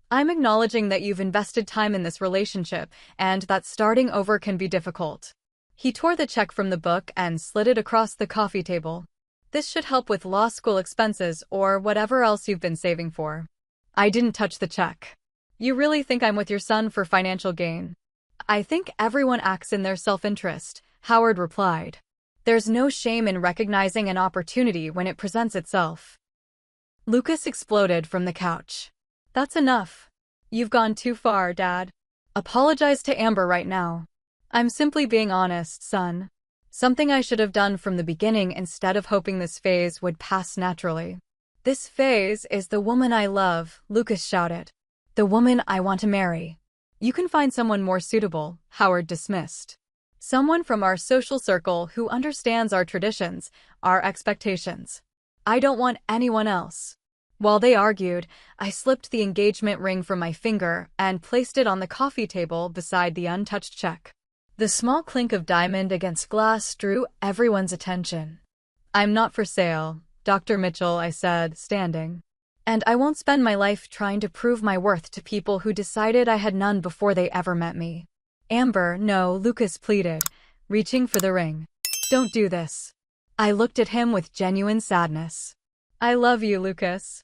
I'm acknowledging that you've invested time in this relationship and that starting over can be difficult. He tore the check from the book and slid it across the coffee table. This should help with law school expenses or whatever else you've been saving for. I didn't touch the check. You really think I'm with your son for financial gain? I think everyone acts in their self-interest, Howard replied. There's no shame in recognizing an opportunity when it presents itself. Lucas exploded from the couch. That's enough. You've gone too far, Dad. Apologize to Amber right now. I'm simply being honest, son. Something I should have done from the beginning instead of hoping this phase would pass naturally. This phase is the woman I love, Lucas shouted. The woman I want to marry. You can find someone more suitable, Howard dismissed. Someone from our social circle who understands our traditions, our expectations. I don't want anyone else. While they argued, I slipped the engagement ring from my finger and placed it on the coffee table beside the untouched check. The small clink of diamond against glass drew everyone's attention. I'm not for sale, Dr. Mitchell, I said, standing. And I won't spend my life trying to prove my worth to people who decided I had none before they ever met me. Amber, no, Lucas pleaded, reaching for the ring. Don't do this. I looked at him with genuine sadness. I love you, Lucas.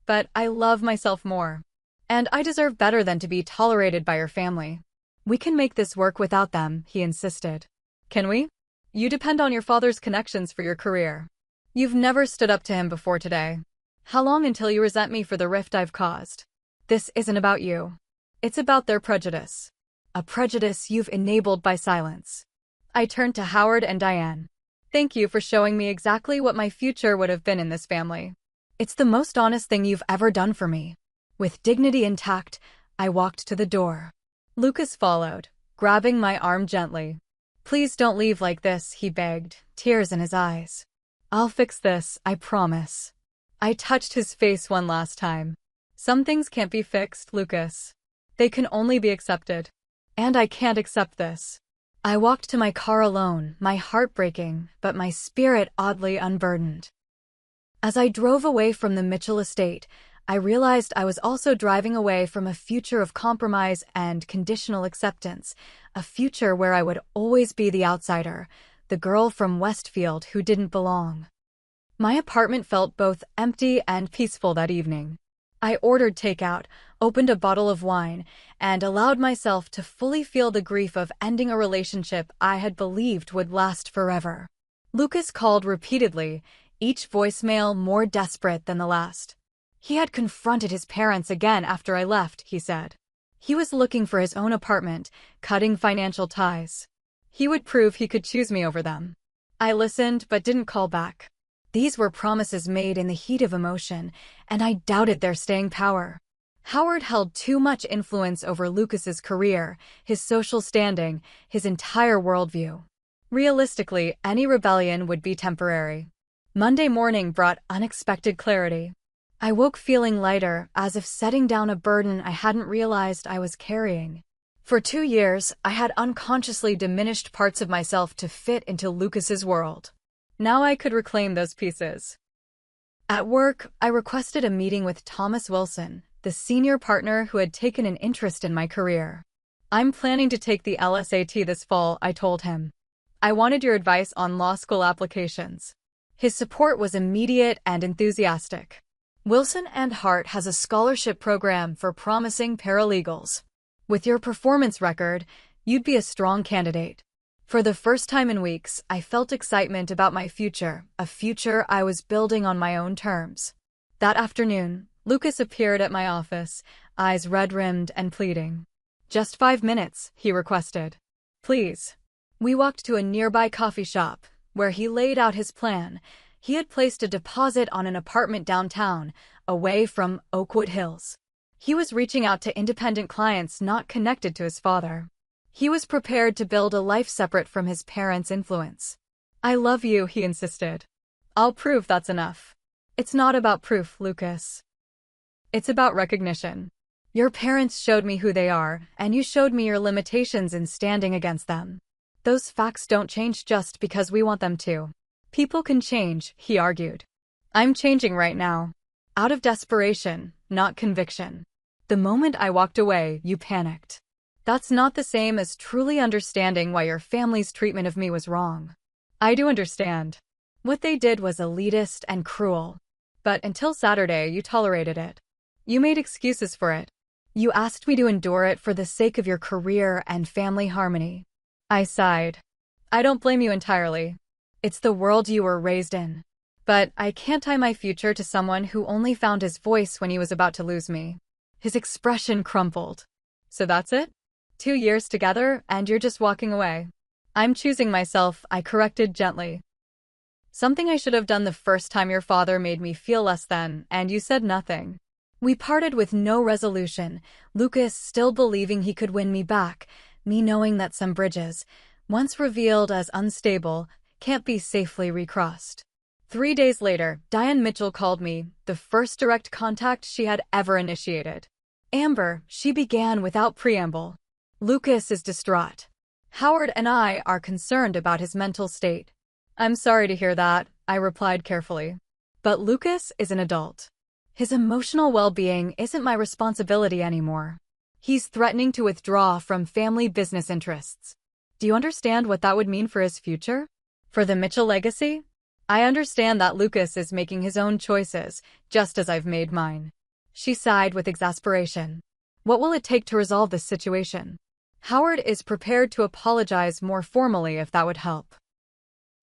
but I love myself more. And I deserve better than to be tolerated by your family. We can make this work without them, he insisted. Can we? You depend on your father's connections for your career. You've never stood up to him before today. How long until you resent me for the rift I've caused? This isn't about you. It's about their prejudice. A prejudice you've enabled by silence. I turned to Howard and Diane. Thank you for showing me exactly what my future would have been in this family. It's the most honest thing you've ever done for me. With dignity intact, I walked to the door. Lucas followed, grabbing my arm gently. Please don't leave like this, he begged, tears in his eyes. I'll fix this, I promise. I touched his face one last time. Some things can't be fixed, Lucas. They can only be accepted. And I can't accept this. I walked to my car alone, my heart breaking, but my spirit oddly unburdened. As I drove away from the Mitchell estate, I realized I was also driving away from a future of compromise and conditional acceptance, a future where I would always be the outsider, the girl from Westfield who didn't belong. My apartment felt both empty and peaceful that evening. I ordered takeout, opened a bottle of wine, and allowed myself to fully feel the grief of ending a relationship I had believed would last forever. Lucas called repeatedly, each voicemail more desperate than the last. He had confronted his parents again after I left, he said. He was looking for his own apartment, cutting financial ties. He would prove he could choose me over them. I listened but didn't call back. These were promises made in the heat of emotion, and I doubted their staying power. Howard held too much influence over Lucas's career, his social standing, his entire worldview. Realistically, any rebellion would be temporary. Monday morning brought unexpected clarity. I woke feeling lighter, as if setting down a burden I hadn't realized I was carrying. For 2 years, I had unconsciously diminished parts of myself to fit into Lucas's world. Now I could reclaim those pieces. At work, I requested a meeting with Thomas Wilson, the senior partner who had taken an interest in my career. I'm planning to take the LSAT this fall, I told him. I wanted your advice on law school applications. His support was immediate and enthusiastic. Wilson and Hart has a scholarship program for promising paralegals. With your performance record, you'd be a strong candidate. For the first time in weeks, I felt excitement about my future, a future I was building on my own terms. That afternoon, Lucas appeared at my office, eyes red-rimmed and pleading. Just 5 minutes, he requested. Please. We walked to a nearby coffee shop, where he laid out his plan. He had placed a deposit on an apartment downtown, away from Oakwood Hills. He was reaching out to independent clients not connected to his father. He was prepared to build a life separate from his parents' influence. I love you, he insisted. I'll prove that's enough. It's not about proof, Lucas. It's about recognition. Your parents showed me who they are, and you showed me your limitations in standing against them. Those facts don't change just because we want them to. People can change, he argued. I'm changing right now. Out of desperation, not conviction. The moment I walked away, you panicked. That's not the same as truly understanding why your family's treatment of me was wrong. I do understand. What they did was elitist and cruel. But until Saturday, you tolerated it. You made excuses for it. You asked me to endure it for the sake of your career and family harmony. I sighed. I don't blame you entirely. It's the world you were raised in. But I can't tie my future to someone who only found his voice when he was about to lose me. His expression crumpled. So that's it? 2 years together, and you're just walking away. I'm choosing myself, I corrected gently. Something I should have done the first time your father made me feel less than, and you said nothing. We parted with no resolution, Lucas still believing he could win me back, me knowing that some bridges, once revealed as unstable, can't be safely recrossed. 3 days later, Diane Mitchell called me, the first direct contact she had ever initiated. Amber, she began without preamble. Lucas is distraught. Howard and I are concerned about his mental state. I'm sorry to hear that, I replied carefully. But Lucas is an adult. His emotional well-being isn't my responsibility anymore. He's threatening to withdraw from family business interests. Do you understand what that would mean for his future? For the Mitchell legacy? I understand that Lucas is making his own choices, just as I've made mine. She sighed with exasperation. What will it take to resolve this situation? Howard is prepared to apologize more formally if that would help.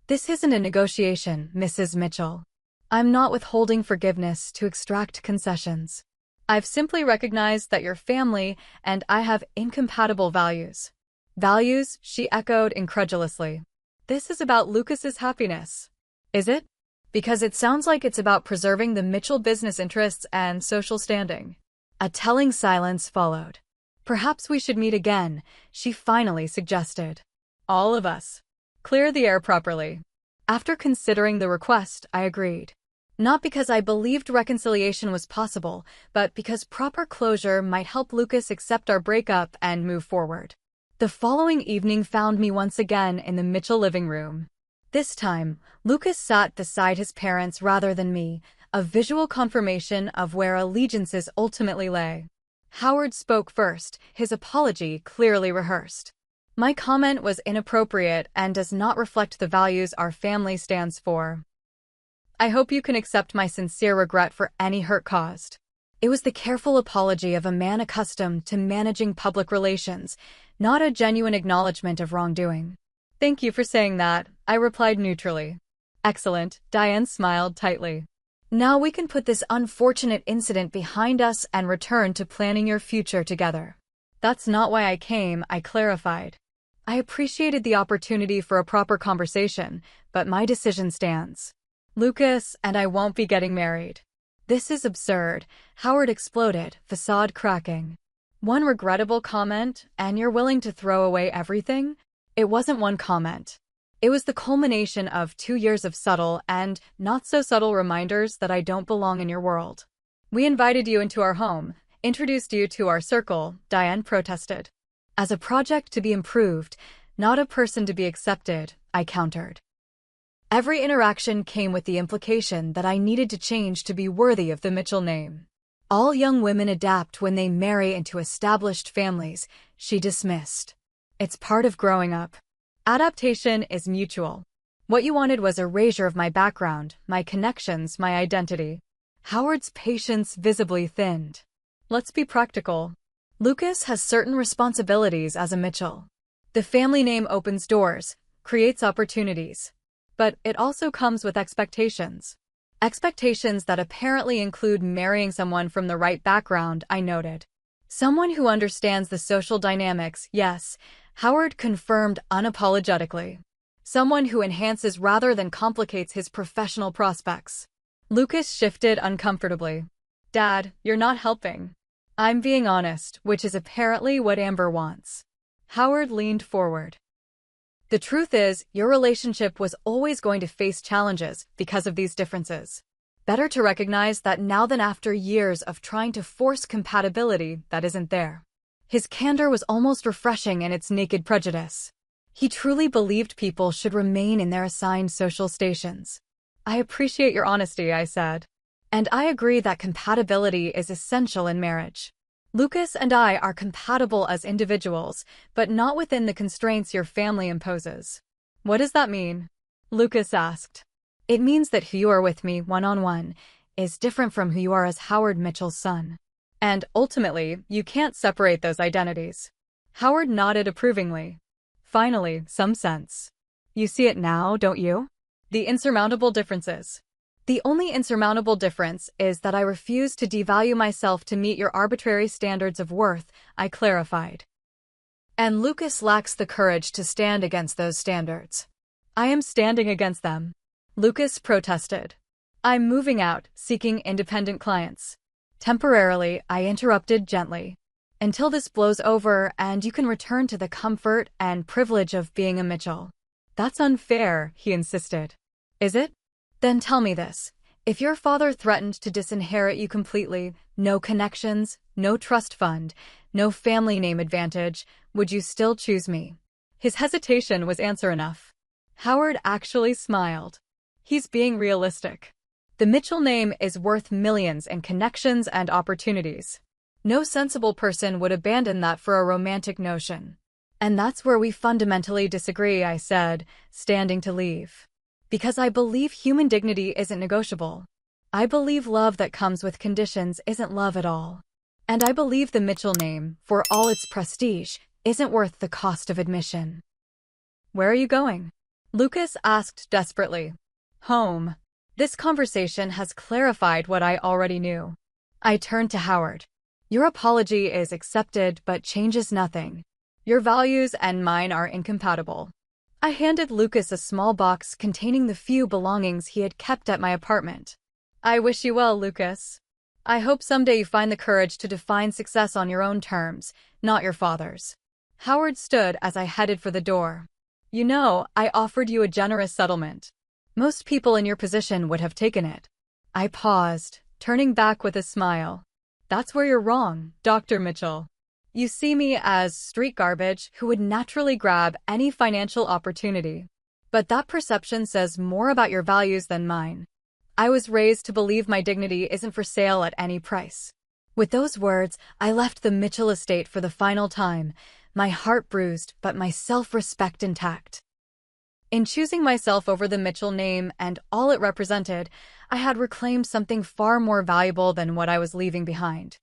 This isn't a negotiation, Mrs. Mitchell. I'm not withholding forgiveness to extract concessions. I've simply recognized that your family and I have incompatible values. Values? She echoed incredulously. This is about Lucas's happiness. Is it? Because it sounds like it's about preserving the Mitchell business interests and social standing. A telling silence followed. Perhaps we should meet again, she finally suggested. All of us. Clear the air properly. After considering the request, I agreed. Not because I believed reconciliation was possible, but because proper closure might help Lucas accept our breakup and move forward. The following evening found me once again in the Mitchell living room. This time, Lucas sat beside his parents rather than me, a visual confirmation of where allegiances ultimately lay. Howard spoke first, his apology clearly rehearsed. My comment was inappropriate and does not reflect the values our family stands for. I hope you can accept my sincere regret for any hurt caused. It was the careful apology of a man accustomed to managing public relations, not a genuine acknowledgement of wrongdoing. Thank you for saying that, I replied neutrally. Excellent, Diane smiled tightly. Now we can put this unfortunate incident behind us and return to planning your future together. That's not why I came, I clarified. I appreciated the opportunity for a proper conversation, but my decision stands. Lucas and I won't be getting married. This is absurd, Howard exploded, facade cracking. One regrettable comment, and you're willing to throw away everything? It wasn't one comment. It was the culmination of 2 years of subtle and not-so-subtle reminders that I don't belong in your world. We invited you into our home, introduced you to our circle, Diane protested. As a project to be improved, not a person to be accepted, I countered. Every interaction came with the implication that I needed to change to be worthy of the Mitchell name. All young women adapt when they marry into established families, she dismissed. It's part of growing up. Adaptation is mutual. What you wanted was erasure of my background, my connections, my identity. Howard's patience visibly thinned. Let's be practical. Lucas has certain responsibilities as a Mitchell. The family name opens doors, creates opportunities. But it also comes with expectations. Expectations that apparently include marrying someone from the right background, I noted. Someone who understands the social dynamics, yes, Howard confirmed unapologetically. Someone who enhances rather than complicates his professional prospects. Lucas shifted uncomfortably. Dad, you're not helping. I'm being honest, which is apparently what Amber wants. Howard leaned forward. The truth is, your relationship was always going to face challenges because of these differences. Better to recognize that now than after years of trying to force compatibility that isn't there. His candor was almost refreshing in its naked prejudice. He truly believed people should remain in their assigned social stations. I appreciate your honesty, I said. And I agree that compatibility is essential in marriage. Lucas and I are compatible as individuals, but not within the constraints your family imposes. What does that mean? Lucas asked. It means that who you are with me one-on-one is different from who you are as Howard Mitchell's son. And ultimately, you can't separate those identities. Howard nodded approvingly. Finally, some sense. You see it now, don't you? The insurmountable differences. The only insurmountable difference is that I refuse to devalue myself to meet your arbitrary standards of worth, I clarified. And Lucas lacks the courage to stand against those standards. I am standing against them. Lucas protested. I'm moving out, seeking independent clients. Temporarily, I interrupted gently. Until this blows over and you can return to the comfort and privilege of being a Mitchell. That's unfair, he insisted. Is it? Then tell me this. If your father threatened to disinherit you completely, no connections, no trust fund, no family name advantage, would you still choose me? His hesitation was answer enough. Howard actually smiled. He's being realistic. The Mitchell name is worth millions in connections and opportunities. No sensible person would abandon that for a romantic notion. And that's where we fundamentally disagree, I said, standing to leave. Because I believe human dignity isn't negotiable. I believe love that comes with conditions isn't love at all. And I believe the Mitchell name, for all its prestige, isn't worth the cost of admission. Where are you going? Lucas asked desperately. Home. This conversation has clarified what I already knew. I turned to Howard. Your apology is accepted but changes nothing. Your values and mine are incompatible. I handed Lucas a small box containing the few belongings he had kept at my apartment. I wish you well, Lucas. I hope someday you find the courage to define success on your own terms, not your father's. Howard stood as I headed for the door. You know, I offered you a generous settlement. Most people in your position would have taken it. I paused, turning back with a smile. That's where you're wrong, Dr. Mitchell. You see me as street garbage who would naturally grab any financial opportunity. But that perception says more about your values than mine. I was raised to believe my dignity isn't for sale at any price. With those words, I left the Mitchell estate for the final time, my heart bruised but my self-respect intact. In choosing myself over the Mitchell name and all it represented, I had reclaimed something far more valuable than what I was leaving behind.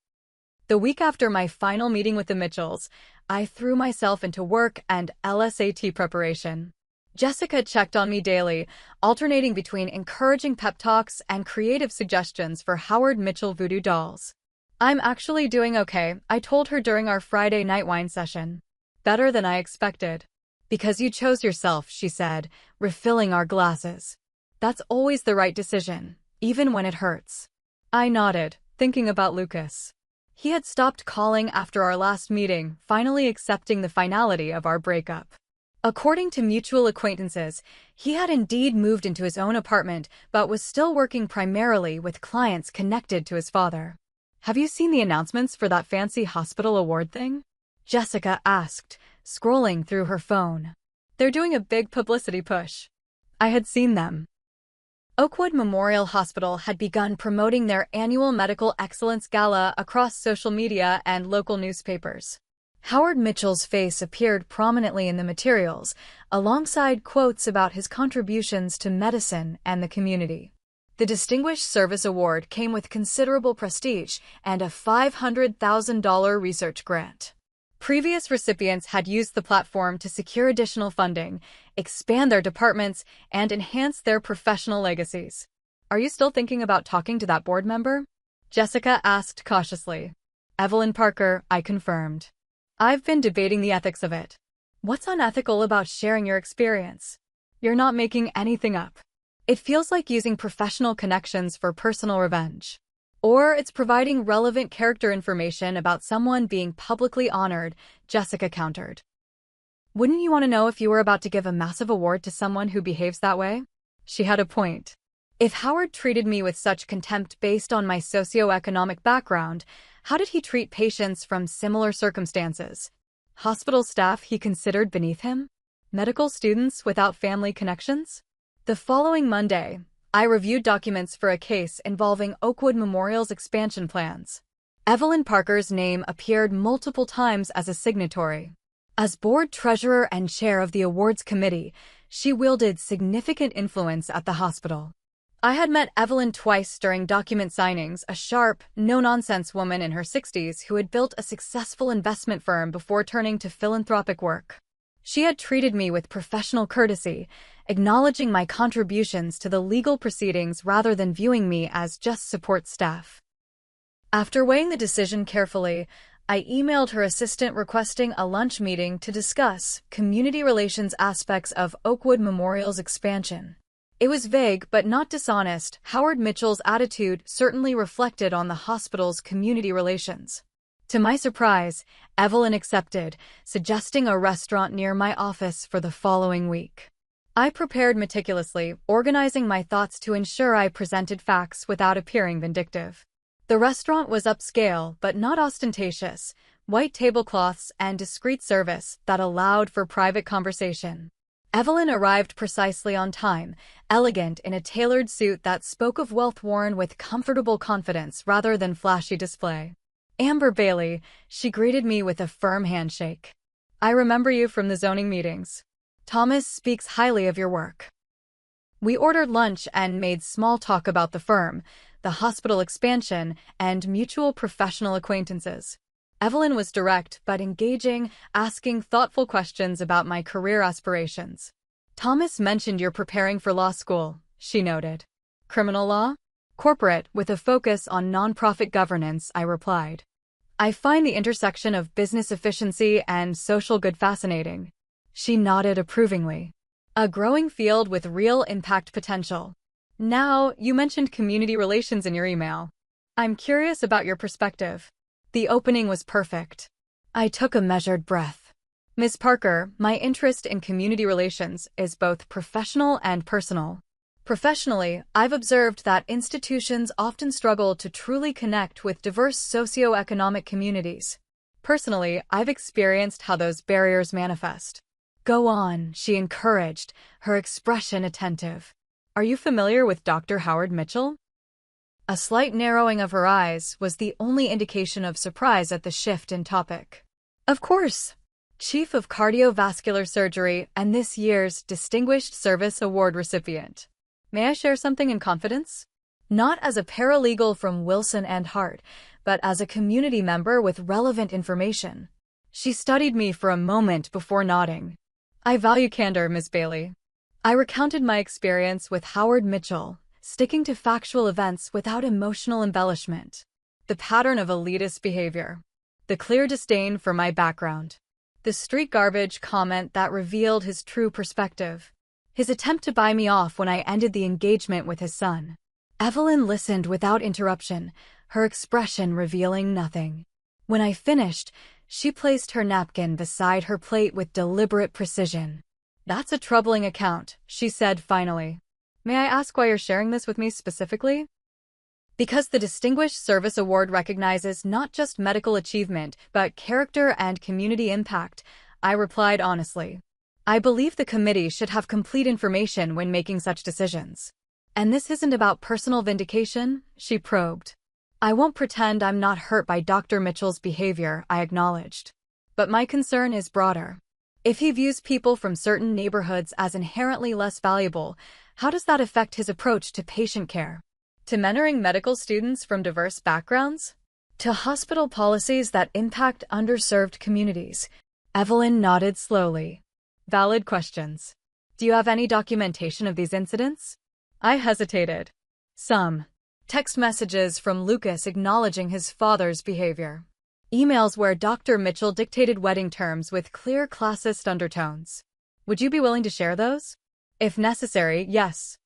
The week after my final meeting with the Mitchells, I threw myself into work and LSAT preparation. Jessica checked on me daily, alternating between encouraging pep talks and creative suggestions for Howard Mitchell voodoo dolls. I'm actually doing okay, I told her during our Friday night wine session. Better than I expected. Because you chose yourself, she said, refilling our glasses. That's always the right decision, even when it hurts. I nodded, thinking about Lucas. He had stopped calling after our last meeting, finally accepting the finality of our breakup. According to mutual acquaintances, he had indeed moved into his own apartment, but was still working primarily with clients connected to his father. Have you seen the announcements for that fancy hospital award thing? Jessica asked, scrolling through her phone. They're doing a big publicity push. I had seen them. Oakwood Memorial Hospital had begun promoting their annual Medical Excellence Gala across social media and local newspapers. Howard Mitchell's face appeared prominently in the materials, alongside quotes about his contributions to medicine and the community. The Distinguished Service Award came with considerable prestige and a $500,000 research grant. Previous recipients had used the platform to secure additional funding, expand their departments, and enhance their professional legacies. Are you still thinking about talking to that board member? Jessica asked cautiously. Evelyn Parker, I confirmed. I've been debating the ethics of it. What's unethical about sharing your experience? You're not making anything up. It feels like using professional connections for personal revenge. Or it's providing relevant character information about someone being publicly honored, Jessica countered. Wouldn't you want to know if you were about to give a massive award to someone who behaves that way? She had a point. If Howard treated me with such contempt based on my socioeconomic background, how did he treat patients from similar circumstances? Hospital staff he considered beneath him? Medical students without family connections? The following Monday, I reviewed documents for a case involving Oakwood Memorial's expansion plans. Evelyn Parker's name appeared multiple times as a signatory. As board treasurer and chair of the awards committee, she wielded significant influence at the hospital. I had met Evelyn twice during document signings, a sharp, no-nonsense woman in her 60s who had built a successful investment firm before turning to philanthropic work. She had treated me with professional courtesy, acknowledging my contributions to the legal proceedings rather than viewing me as just support staff. After weighing the decision carefully, I emailed her assistant requesting a lunch meeting to discuss community relations aspects of Oakwood Memorial's expansion. It was vague but not dishonest. Howard Mitchell's attitude certainly reflected on the hospital's community relations. To my surprise, Evelyn accepted, suggesting a restaurant near my office for the following week. I prepared meticulously, organizing my thoughts to ensure I presented facts without appearing vindictive. The restaurant was upscale but not ostentatious, white tablecloths and discreet service that allowed for private conversation. Evelyn arrived precisely on time, elegant in a tailored suit that spoke of wealth worn with comfortable confidence rather than flashy display. Amber Bailey, she greeted me with a firm handshake. I remember you from the zoning meetings. Thomas speaks highly of your work. We ordered lunch and made small talk about the firm, the hospital expansion, and mutual professional acquaintances. Evelyn was direct but engaging, asking thoughtful questions about my career aspirations. Thomas mentioned you're preparing for law school, she noted. Criminal law? Corporate, with a focus on nonprofit governance, I replied. I find the intersection of business efficiency and social good fascinating. She nodded approvingly. A growing field with real impact potential. Now, you mentioned community relations in your email. I'm curious about your perspective. The opening was perfect. I took a measured breath. Ms. Parker, my interest in community relations is both professional and personal. Professionally, I've observed that institutions often struggle to truly connect with diverse socioeconomic communities. Personally, I've experienced how those barriers manifest. Go on, she encouraged, her expression attentive. Are you familiar with Dr. Howard Mitchell? A slight narrowing of her eyes was the only indication of surprise at the shift in topic. Of course. Chief of Cardiovascular Surgery and this year's Distinguished Service Award recipient. May I share something in confidence? Not as a paralegal from Wilson and Hart, but as a community member with relevant information. She studied me for a moment before nodding. I value candor, Ms. Bailey. I recounted my experience with Howard Mitchell, sticking to factual events without emotional embellishment. The pattern of elitist behavior. The clear disdain for my background. The street garbage comment that revealed his true perspective. His attempt to buy me off when I ended the engagement with his son. Evelyn listened without interruption, her expression revealing nothing. When I finished, she placed her napkin beside her plate with deliberate precision. That's a troubling account, she said finally. May I ask why you're sharing this with me specifically? Because the Distinguished Service Award recognizes not just medical achievement, but character and community impact, I replied honestly. I believe the committee should have complete information when making such decisions. And this isn't about personal vindication, she probed. I won't pretend I'm not hurt by Dr. Mitchell's behavior, I acknowledged. But my concern is broader. If he views people from certain neighborhoods as inherently less valuable, how does that affect his approach to patient care? To mentoring medical students from diverse backgrounds? To hospital policies that impact underserved communities? Evelyn nodded slowly. Valid questions. Do you have any documentation of these incidents? I hesitated. Some. Text messages from Lucas acknowledging his father's behavior. Emails where Dr. Mitchell dictated wedding terms with clear classist undertones. Would you be willing to share those? If necessary, yes.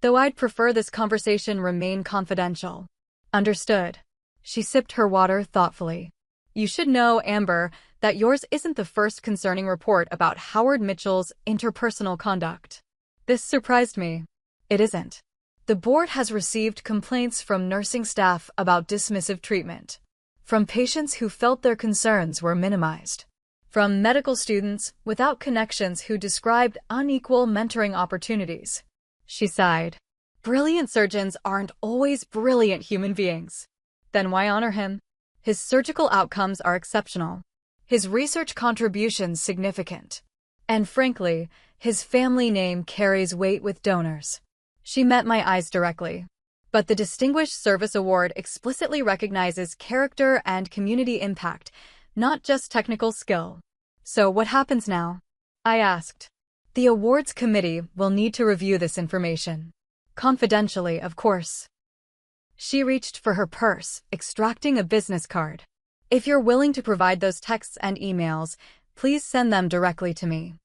Though I'd prefer this conversation remain confidential. Understood. She sipped her water thoughtfully. You should know, Amber, that yours isn't the first concerning report about Howard Mitchell's interpersonal conduct. This surprised me. It isn't. The board has received complaints from nursing staff about dismissive treatment. From patients who felt their concerns were minimized. From medical students without connections who described unequal mentoring opportunities. She sighed. Brilliant surgeons aren't always brilliant human beings. Then why honor him? His surgical outcomes are exceptional. His research contributions significant. And frankly, his family name carries weight with donors. She met my eyes directly. But the Distinguished Service Award explicitly recognizes character and community impact, not just technical skill. So what happens now? I asked. The awards committee will need to review this information. Confidentially, of course. She reached for her purse, extracting a business card. If you're willing to provide those texts and emails, please send them directly to me.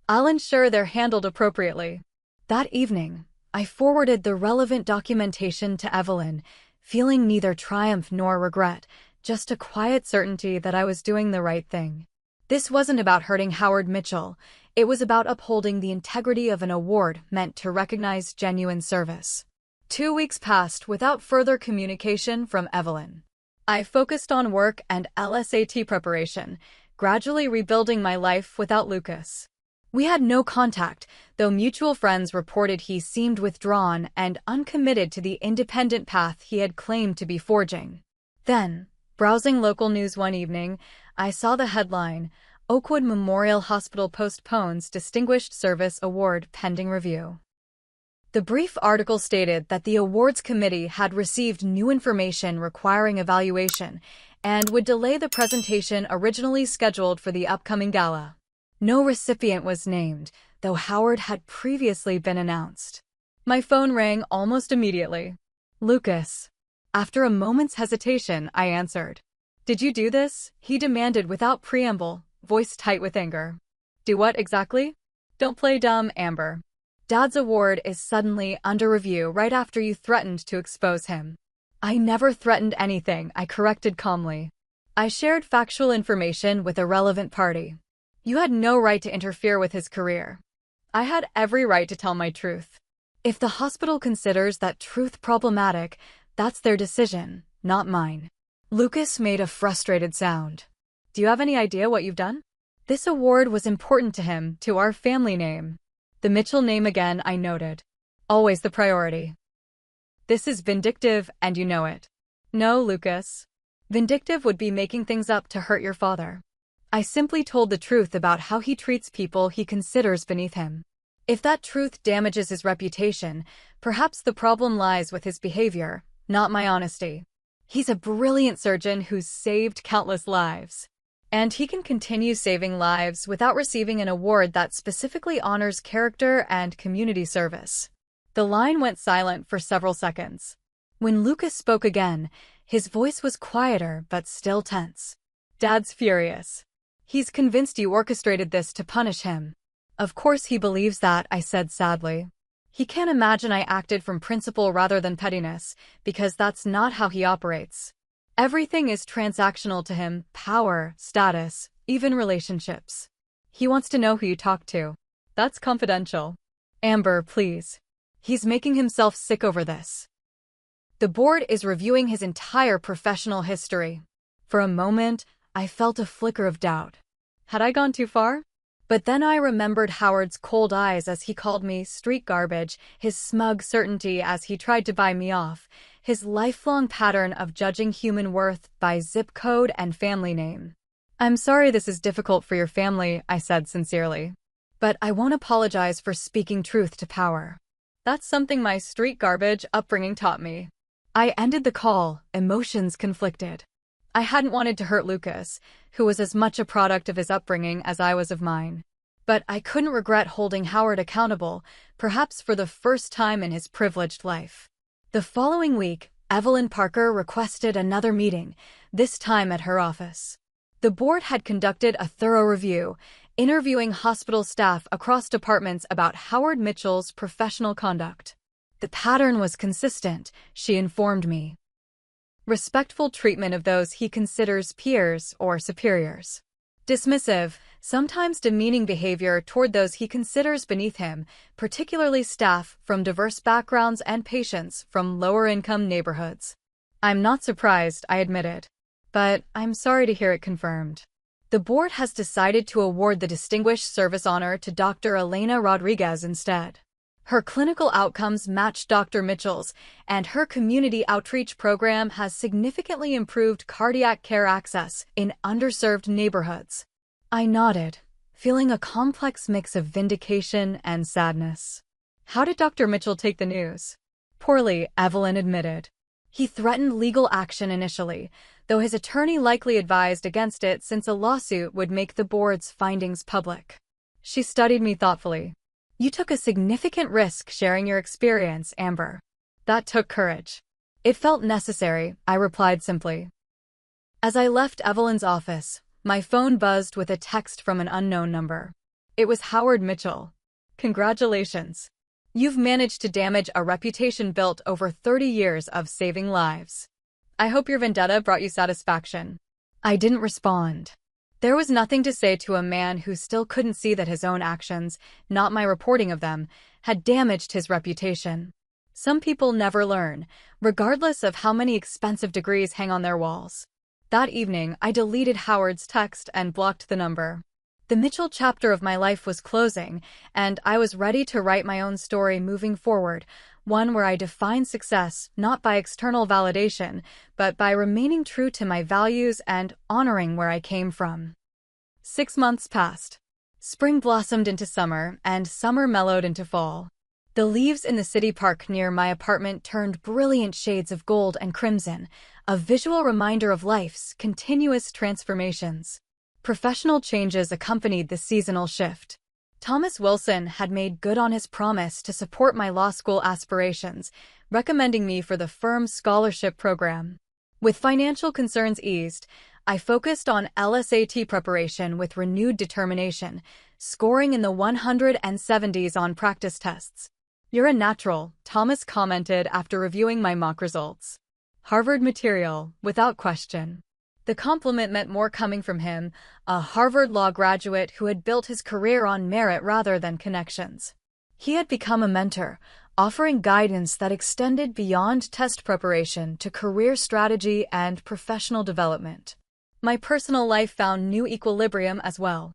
I'll ensure they're handled appropriately. That evening, I forwarded the relevant documentation to Evelyn, feeling neither triumph nor regret, just a quiet certainty that I was doing the right thing. This wasn't about hurting Howard Mitchell. It was about upholding the integrity of an award meant to recognize genuine service. 2 weeks passed without further communication from Evelyn. I focused on work and LSAT preparation, gradually rebuilding my life without Lucas. We had no contact, though mutual friends reported he seemed withdrawn and uncommitted to the independent path he had claimed to be forging. Then, browsing local news one evening, I saw the headline, Oakwood Memorial Hospital postpones Distinguished Service Award pending review. The brief article stated that the awards committee had received new information requiring evaluation and would delay the presentation originally scheduled for the upcoming gala. No recipient was named, though Howard had previously been announced. My phone rang almost immediately. Lucas. After a moment's hesitation, I answered. Did you do this? He demanded without preamble, voice tight with anger. Do what exactly? Don't play dumb, Amber. Dad's award is suddenly under review right after you threatened to expose him. I never threatened anything, I corrected calmly. I shared factual information with a relevant party. You had no right to interfere with his career. I had every right to tell my truth. If the hospital considers that truth problematic, that's their decision, not mine. Lucas made a frustrated sound. Do you have any idea what you've done? This award was important to him, to our family name. The Mitchell name again, I noted. Always the priority. This is vindictive, and you know it. No, Lucas. Vindictive would be making things up to hurt your father. I simply told the truth about how he treats people he considers beneath him. If that truth damages his reputation, perhaps the problem lies with his behavior, not my honesty. He's a brilliant surgeon who's saved countless lives. And he can continue saving lives without receiving an award that specifically honors character and community service. The line went silent for several seconds. When Lucas spoke again, his voice was quieter but still tense. Dad's furious. He's convinced you orchestrated this to punish him. Of course he believes that, I said sadly. He can't imagine I acted from principle rather than pettiness, because that's not how he operates. Everything is transactional to him, power, status, even relationships. He wants to know who you talk to. That's confidential. Amber, please. He's making himself sick over this. The board is reviewing his entire professional history. For a moment, I felt a flicker of doubt. Had I gone too far? But then I remembered Howard's cold eyes as he called me street garbage, his smug certainty as he tried to buy me off, his lifelong pattern of judging human worth by zip code and family name. I'm sorry this is difficult for your family, I said sincerely. But I won't apologize for speaking truth to power. That's something my street garbage upbringing taught me. I ended the call, emotions conflicted. I hadn't wanted to hurt Lucas, who was as much a product of his upbringing as I was of mine. But I couldn't regret holding Howard accountable, perhaps for the first time in his privileged life. The following week, Evelyn Parker requested another meeting, this time at her office. The board had conducted a thorough review, interviewing hospital staff across departments about Howard Mitchell's professional conduct. The pattern was consistent, she informed me. Respectful treatment of those he considers peers or superiors. Dismissive, sometimes demeaning behavior toward those he considers beneath him, particularly staff from diverse backgrounds and patients from lower-income neighborhoods. I'm not surprised, I admitted. But I'm sorry to hear it confirmed. The board has decided to award the Distinguished Service Honor to Dr. Elena Rodriguez instead. Her clinical outcomes match Dr. Mitchell's, and her community outreach program has significantly improved cardiac care access in underserved neighborhoods. I nodded, feeling a complex mix of vindication and sadness. How did Dr. Mitchell take the news? Poorly, Evelyn admitted. He threatened legal action initially, though his attorney likely advised against it since a lawsuit would make the board's findings public. She studied me thoughtfully. You took a significant risk sharing your experience, Amber. That took courage. It felt necessary, I replied simply. As I left Evelyn's office, my phone buzzed with a text from an unknown number. It was Howard Mitchell. Congratulations. You've managed to damage a reputation built over 30 years of saving lives. I hope your vendetta brought you satisfaction. I didn't respond. There was nothing to say to a man who still couldn't see that his own actions, not my reporting of them, had damaged his reputation. Some people never learn, regardless of how many expensive degrees hang on their walls. That evening, I deleted Howard's text and blocked the number. The Mitchell chapter of my life was closing, and I was ready to write my own story moving forward, one where I define success not by external validation, but by remaining true to my values and honoring where I came from. 6 months passed. Spring blossomed into summer, and summer mellowed into fall. The leaves in the city park near my apartment turned brilliant shades of gold and crimson, a visual reminder of life's continuous transformations. Professional changes accompanied the seasonal shift. Thomas Wilson had made good on his promise to support my law school aspirations, recommending me for the firm's scholarship program. With financial concerns eased, I focused on LSAT preparation with renewed determination, scoring in the 170s on practice tests. "You're a natural," Thomas commented after reviewing my mock results. "Harvard material, without question." The compliment meant more coming from him, a Harvard Law graduate who had built his career on merit rather than connections. He had become a mentor, offering guidance that extended beyond test preparation to career strategy and professional development. My personal life found new equilibrium as well.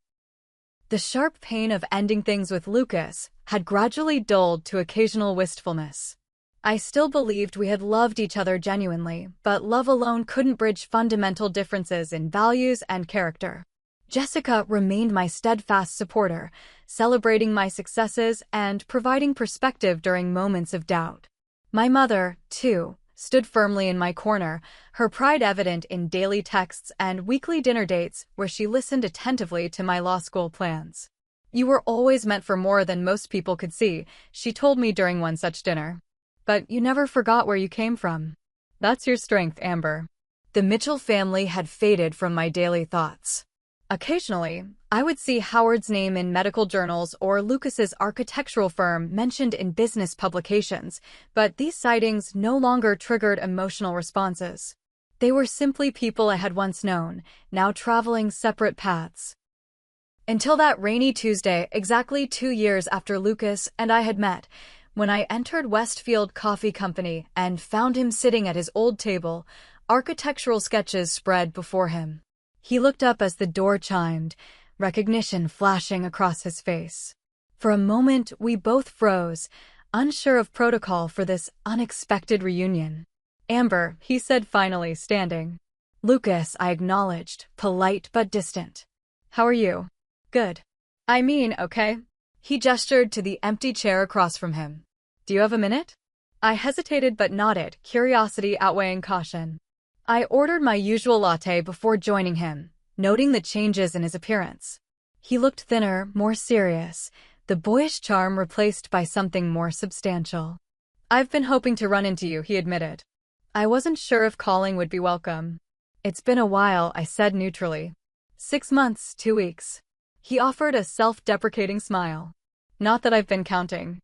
The sharp pain of ending things with Lucas had gradually dulled to occasional wistfulness. I still believed we had loved each other genuinely, but love alone couldn't bridge fundamental differences in values and character. Jessica remained my steadfast supporter, celebrating my successes and providing perspective during moments of doubt. My mother, too, stood firmly in my corner, her pride evident in daily texts and weekly dinner dates where she listened attentively to my law school plans. "You were always meant for more than most people could see," she told me during one such dinner. "But you never forgot where you came from. That's your strength, Amber." The Mitchell family had faded from my daily thoughts. Occasionally, I would see Howard's name in medical journals or Lucas's architectural firm mentioned in business publications, but these sightings no longer triggered emotional responses. They were simply people I had once known, now traveling separate paths. Until that rainy Tuesday, exactly 2 years after Lucas and I had met, when I entered Westfield Coffee Company and found him sitting at his old table, architectural sketches spread before him. He looked up as the door chimed, recognition flashing across his face. For a moment, we both froze, unsure of protocol for this unexpected reunion. "Amber," he said finally, standing. "Lucas," I acknowledged, polite but distant. "How are you?" "Good. I mean, okay." He gestured to the empty chair across from him. "Do you have a minute?" I hesitated but nodded, curiosity outweighing caution. I ordered my usual latte before joining him, noting the changes in his appearance. He looked thinner, more serious, the boyish charm replaced by something more substantial. "I've been hoping to run into you," he admitted. I wasn't sure if calling would be welcome. "It's been a while," I said neutrally. 6 months, 2 weeks. He offered a self-deprecating smile. "Not that I've been counting."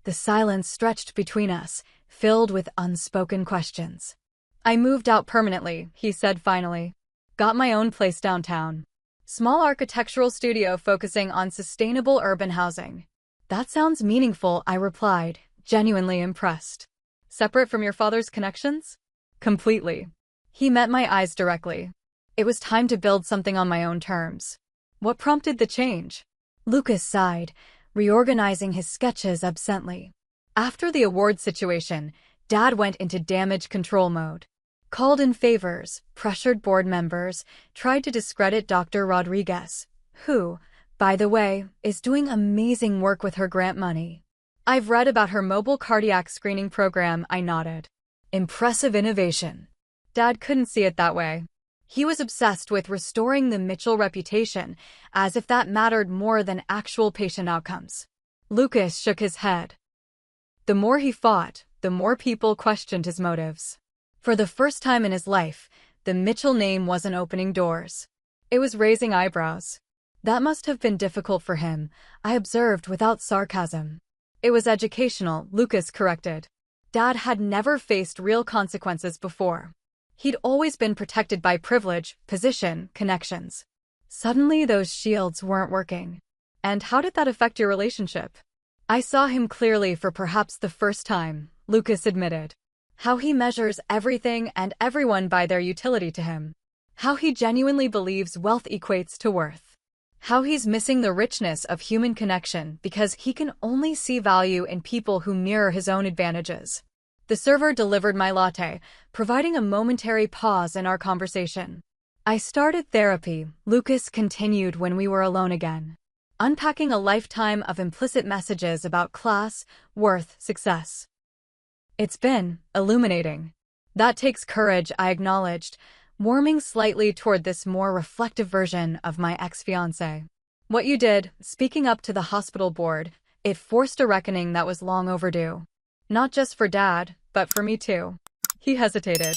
The silence stretched between us, filled with unspoken questions. "I moved out permanently," he said finally. "Got my own place downtown. Small architectural studio focusing on sustainable urban housing." "That sounds meaningful," I replied, genuinely impressed. "Separate from your father's connections?" "Completely." He met my eyes directly. It was time to build something on my own terms. "What prompted the change?" Lucas sighed, reorganizing his sketches absently. "After the award situation, Dad went into damage control mode. Called in favors, pressured board members, tried to discredit Dr. Rodriguez, who, by the way, is doing amazing work with her grant money. I've read about her mobile cardiac screening program," I nodded. "Impressive innovation." Dad couldn't see it that way. He was obsessed with restoring the Mitchell reputation, as if that mattered more than actual patient outcomes. Lucas shook his head. The more he fought, the more people questioned his motives. For the first time in his life, the Mitchell name wasn't opening doors. It was raising eyebrows. "That must have been difficult for him," I observed without sarcasm. "It was educational," Lucas corrected. Dad had never faced real consequences before. He'd always been protected by privilege, position, connections. Suddenly those shields weren't working. "And how did that affect your relationship?" "I saw him clearly for perhaps the first time," Lucas admitted. "How he measures everything and everyone by their utility to him. How he genuinely believes wealth equates to worth. How he's missing the richness of human connection because he can only see value in people who mirror his own advantages." The server delivered my latte, providing a momentary pause in our conversation. "I started therapy," Lucas continued when we were alone again. unpacking a lifetime of implicit messages about class, worth, success. It's been illuminating. That takes courage, I acknowledged, warming slightly toward this more reflective version of my ex-fiancé. What you did, speaking up to the hospital board, it forced a reckoning that was long overdue. Not just for Dad, but for me too. He hesitated.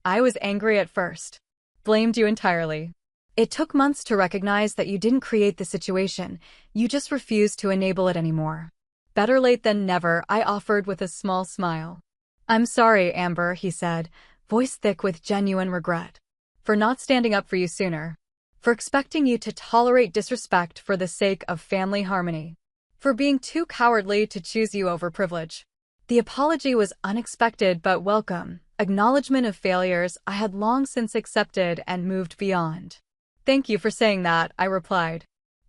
I was angry at first. Blamed you entirely. It took months to recognize that you didn't create the situation, you just refused to enable it anymore. Better late than never, I offered with a small smile. I'm sorry, Amber, he said, voice thick with genuine regret. For not standing up for you sooner. For expecting you to tolerate disrespect for the sake of family harmony. For being too cowardly to choose you over privilege. The apology was unexpected but welcome, acknowledgement of failures I had long since accepted and moved beyond. Thank you for saying that, I replied.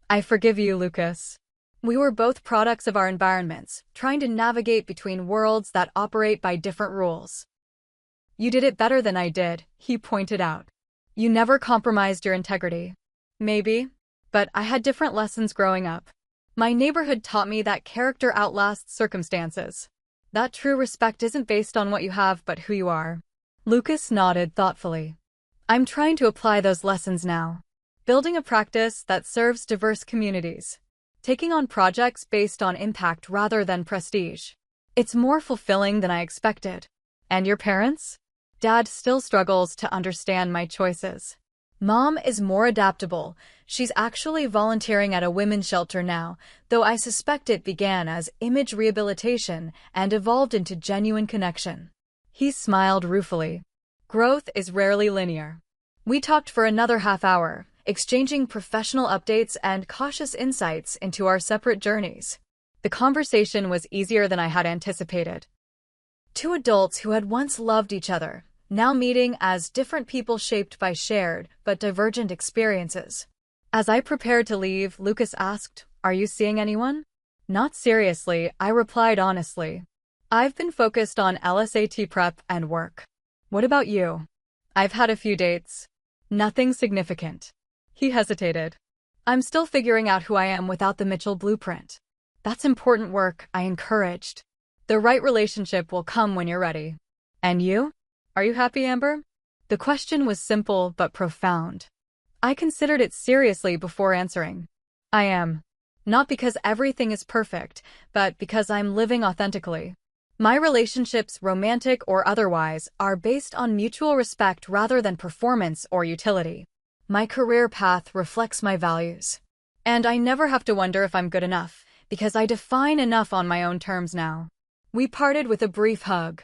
I forgive you, Lucas. We were both products of our environments, trying to navigate between worlds that operate by different rules. You did it better than I did, he pointed out. You never compromised your integrity. Maybe, but I had different lessons growing up. My neighborhood taught me that character outlasts circumstances. That true respect isn't based on what you have but who you are. Lucas nodded thoughtfully. I'm trying to apply those lessons now. Building a practice that serves diverse communities. Taking on projects based on impact rather than prestige. It's more fulfilling than I expected. And your parents? Dad still struggles to understand my choices. Mom is more adaptable. She's actually volunteering at a women's shelter now, though I suspect it began as image rehabilitation and evolved into genuine connection. He smiled ruefully. Growth is rarely linear. We talked for another half hour, exchanging professional updates and cautious insights into our separate journeys. The conversation was easier than I had anticipated. Two adults who had once loved each other, now meeting as different people shaped by shared but divergent experiences. As I prepared to leave, Lucas asked, "Are you seeing anyone?" Not seriously, I replied honestly. I've been focused on LSAT prep and work. What about you? I've had a few dates. Nothing significant. He hesitated. I'm still figuring out who I am without the Mitchell blueprint. That's important work, I encouraged. The right relationship will come when you're ready. And you? Are you happy, Amber? The question was simple but profound. I considered it seriously before answering. I am. Not because everything is perfect, but because I'm living authentically. My relationships, romantic or otherwise, are based on mutual respect rather than performance or utility. My career path reflects my values. And I never have to wonder if I'm good enough, because I define enough on my own terms now. We parted with a brief hug.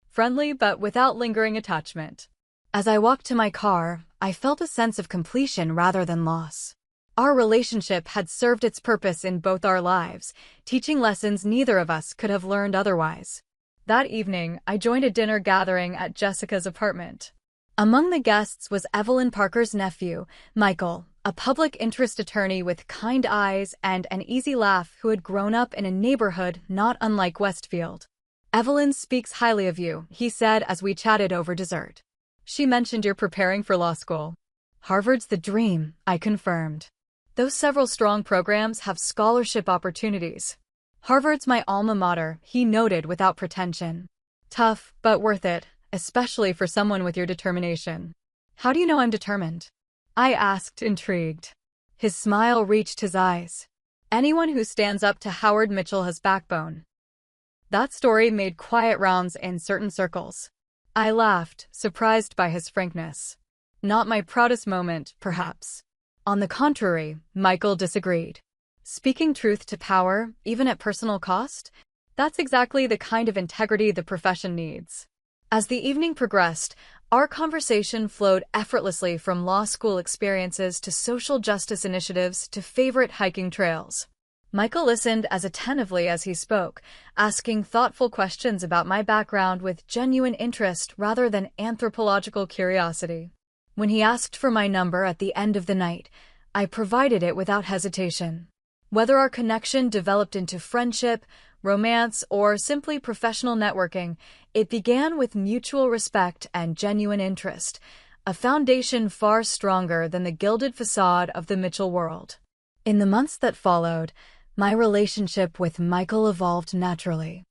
Friendly but without lingering attachment. As I walked to my car, I felt a sense of completion rather than loss. Our relationship had served its purpose in both our lives, teaching lessons neither of us could have learned otherwise. That evening, I joined a dinner gathering at Jessica's apartment. Among the guests was Evelyn Parker's nephew, Michael, a public interest attorney with kind eyes and an easy laugh who had grown up in a neighborhood not unlike Westfield. Evelyn speaks highly of you, he said as we chatted over dessert. She mentioned you're preparing for law school. Harvard's the dream, I confirmed. Those several strong programs have scholarship opportunities. Harvard's my alma mater, he noted without pretension. Tough, but worth it, especially for someone with your determination. How do you know I'm determined? I asked, intrigued. His smile reached his eyes. Anyone who stands up to Howard Mitchell has backbone. That story made quiet rounds in certain circles. I laughed, surprised by his frankness. Not my proudest moment, perhaps. On the contrary, Michael disagreed. Speaking truth to power, even at personal cost? That's exactly the kind of integrity the profession needs. As the evening progressed, our conversation flowed effortlessly from law school experiences to social justice initiatives to favorite hiking trails. Michael listened as attentively as he spoke, asking thoughtful questions about my background with genuine interest rather than anthropological curiosity. When he asked for my number at the end of the night, I provided it without hesitation. Whether our connection developed into friendship, romance, or simply professional networking, it began with mutual respect and genuine interest, a foundation far stronger than the gilded facade of the Mitchell world. In the months that followed, my relationship with Michael evolved naturally.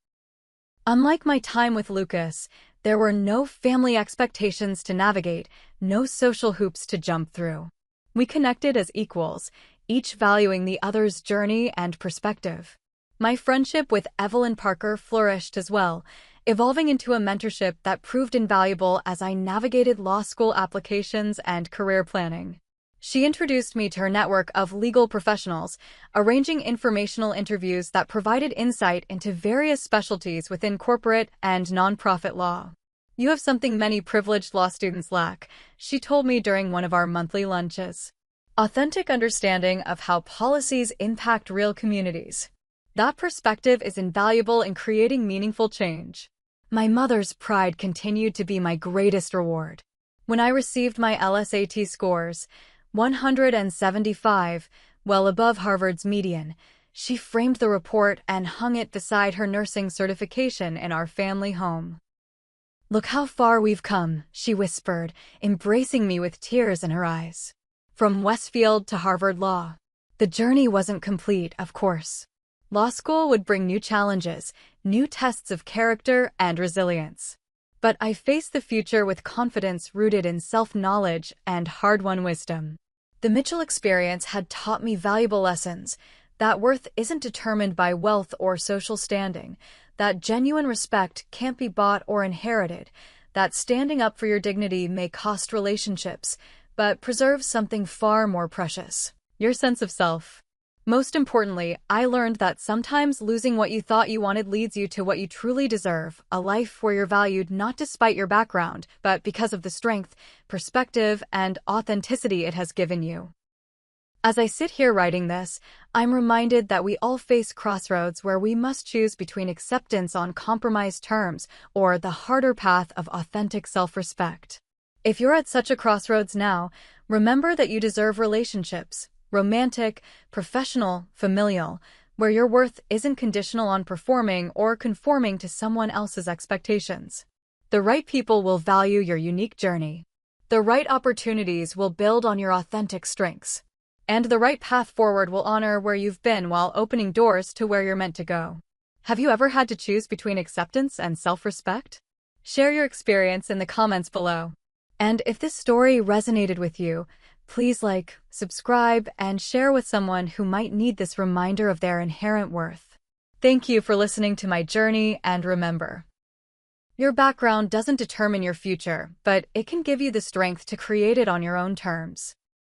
Unlike my time with Lucas, there were no family expectations to navigate, no social hoops to jump through. We connected as equals, each valuing the other's journey and perspective. My friendship with Evelyn Parker flourished as well, evolving into a mentorship that proved invaluable as I navigated law school applications and career planning. She introduced me to her network of legal professionals, arranging informational interviews that provided insight into various specialties within corporate and nonprofit law. "You have something many privileged law students lack," she told me during one of our monthly lunches. Authentic understanding of how policies impact real communities. That perspective is invaluable in creating meaningful change. My mother's pride continued to be my greatest reward. When I received my LSAT scores, 175, well above Harvard's median, she framed the report and hung it beside her nursing certification in our family home. "Look how far we've come," she whispered, embracing me with tears in her eyes. From Westfield to Harvard Law. The journey wasn't complete, of course. Law school would bring new challenges, new tests of character and resilience. But I faced the future with confidence rooted in self-knowledge and hard-won wisdom. The Mitchell experience had taught me valuable lessons, that worth isn't determined by wealth or social standing, that genuine respect can't be bought or inherited, that standing up for your dignity may cost relationships, but preserves something far more precious: your sense of self. Most importantly, I learned that sometimes losing what you thought you wanted leads you to what you truly deserve, a life where you're valued not despite your background, but because of the strength, perspective, and authenticity it has given you. As I sit here writing this, I'm reminded that we all face crossroads where we must choose between acceptance on compromised terms or the harder path of authentic self-respect. If you're at such a crossroads now, remember that you deserve relationships, romantic, professional, familial, where your worth isn't conditional on performing or conforming to someone else's expectations. The right people will value your unique journey. The right opportunities will build on your authentic strengths. And the right path forward will honor where you've been while opening doors to where you're meant to go. Have you ever had to choose between acceptance and self-respect? Share your experience in the comments below. And if this story resonated with you, please like, subscribe, and share with someone who might need this reminder of their inherent worth. Thank you for listening to my journey, and remember, your background doesn't determine your future, but it can give you the strength to create it on your own terms.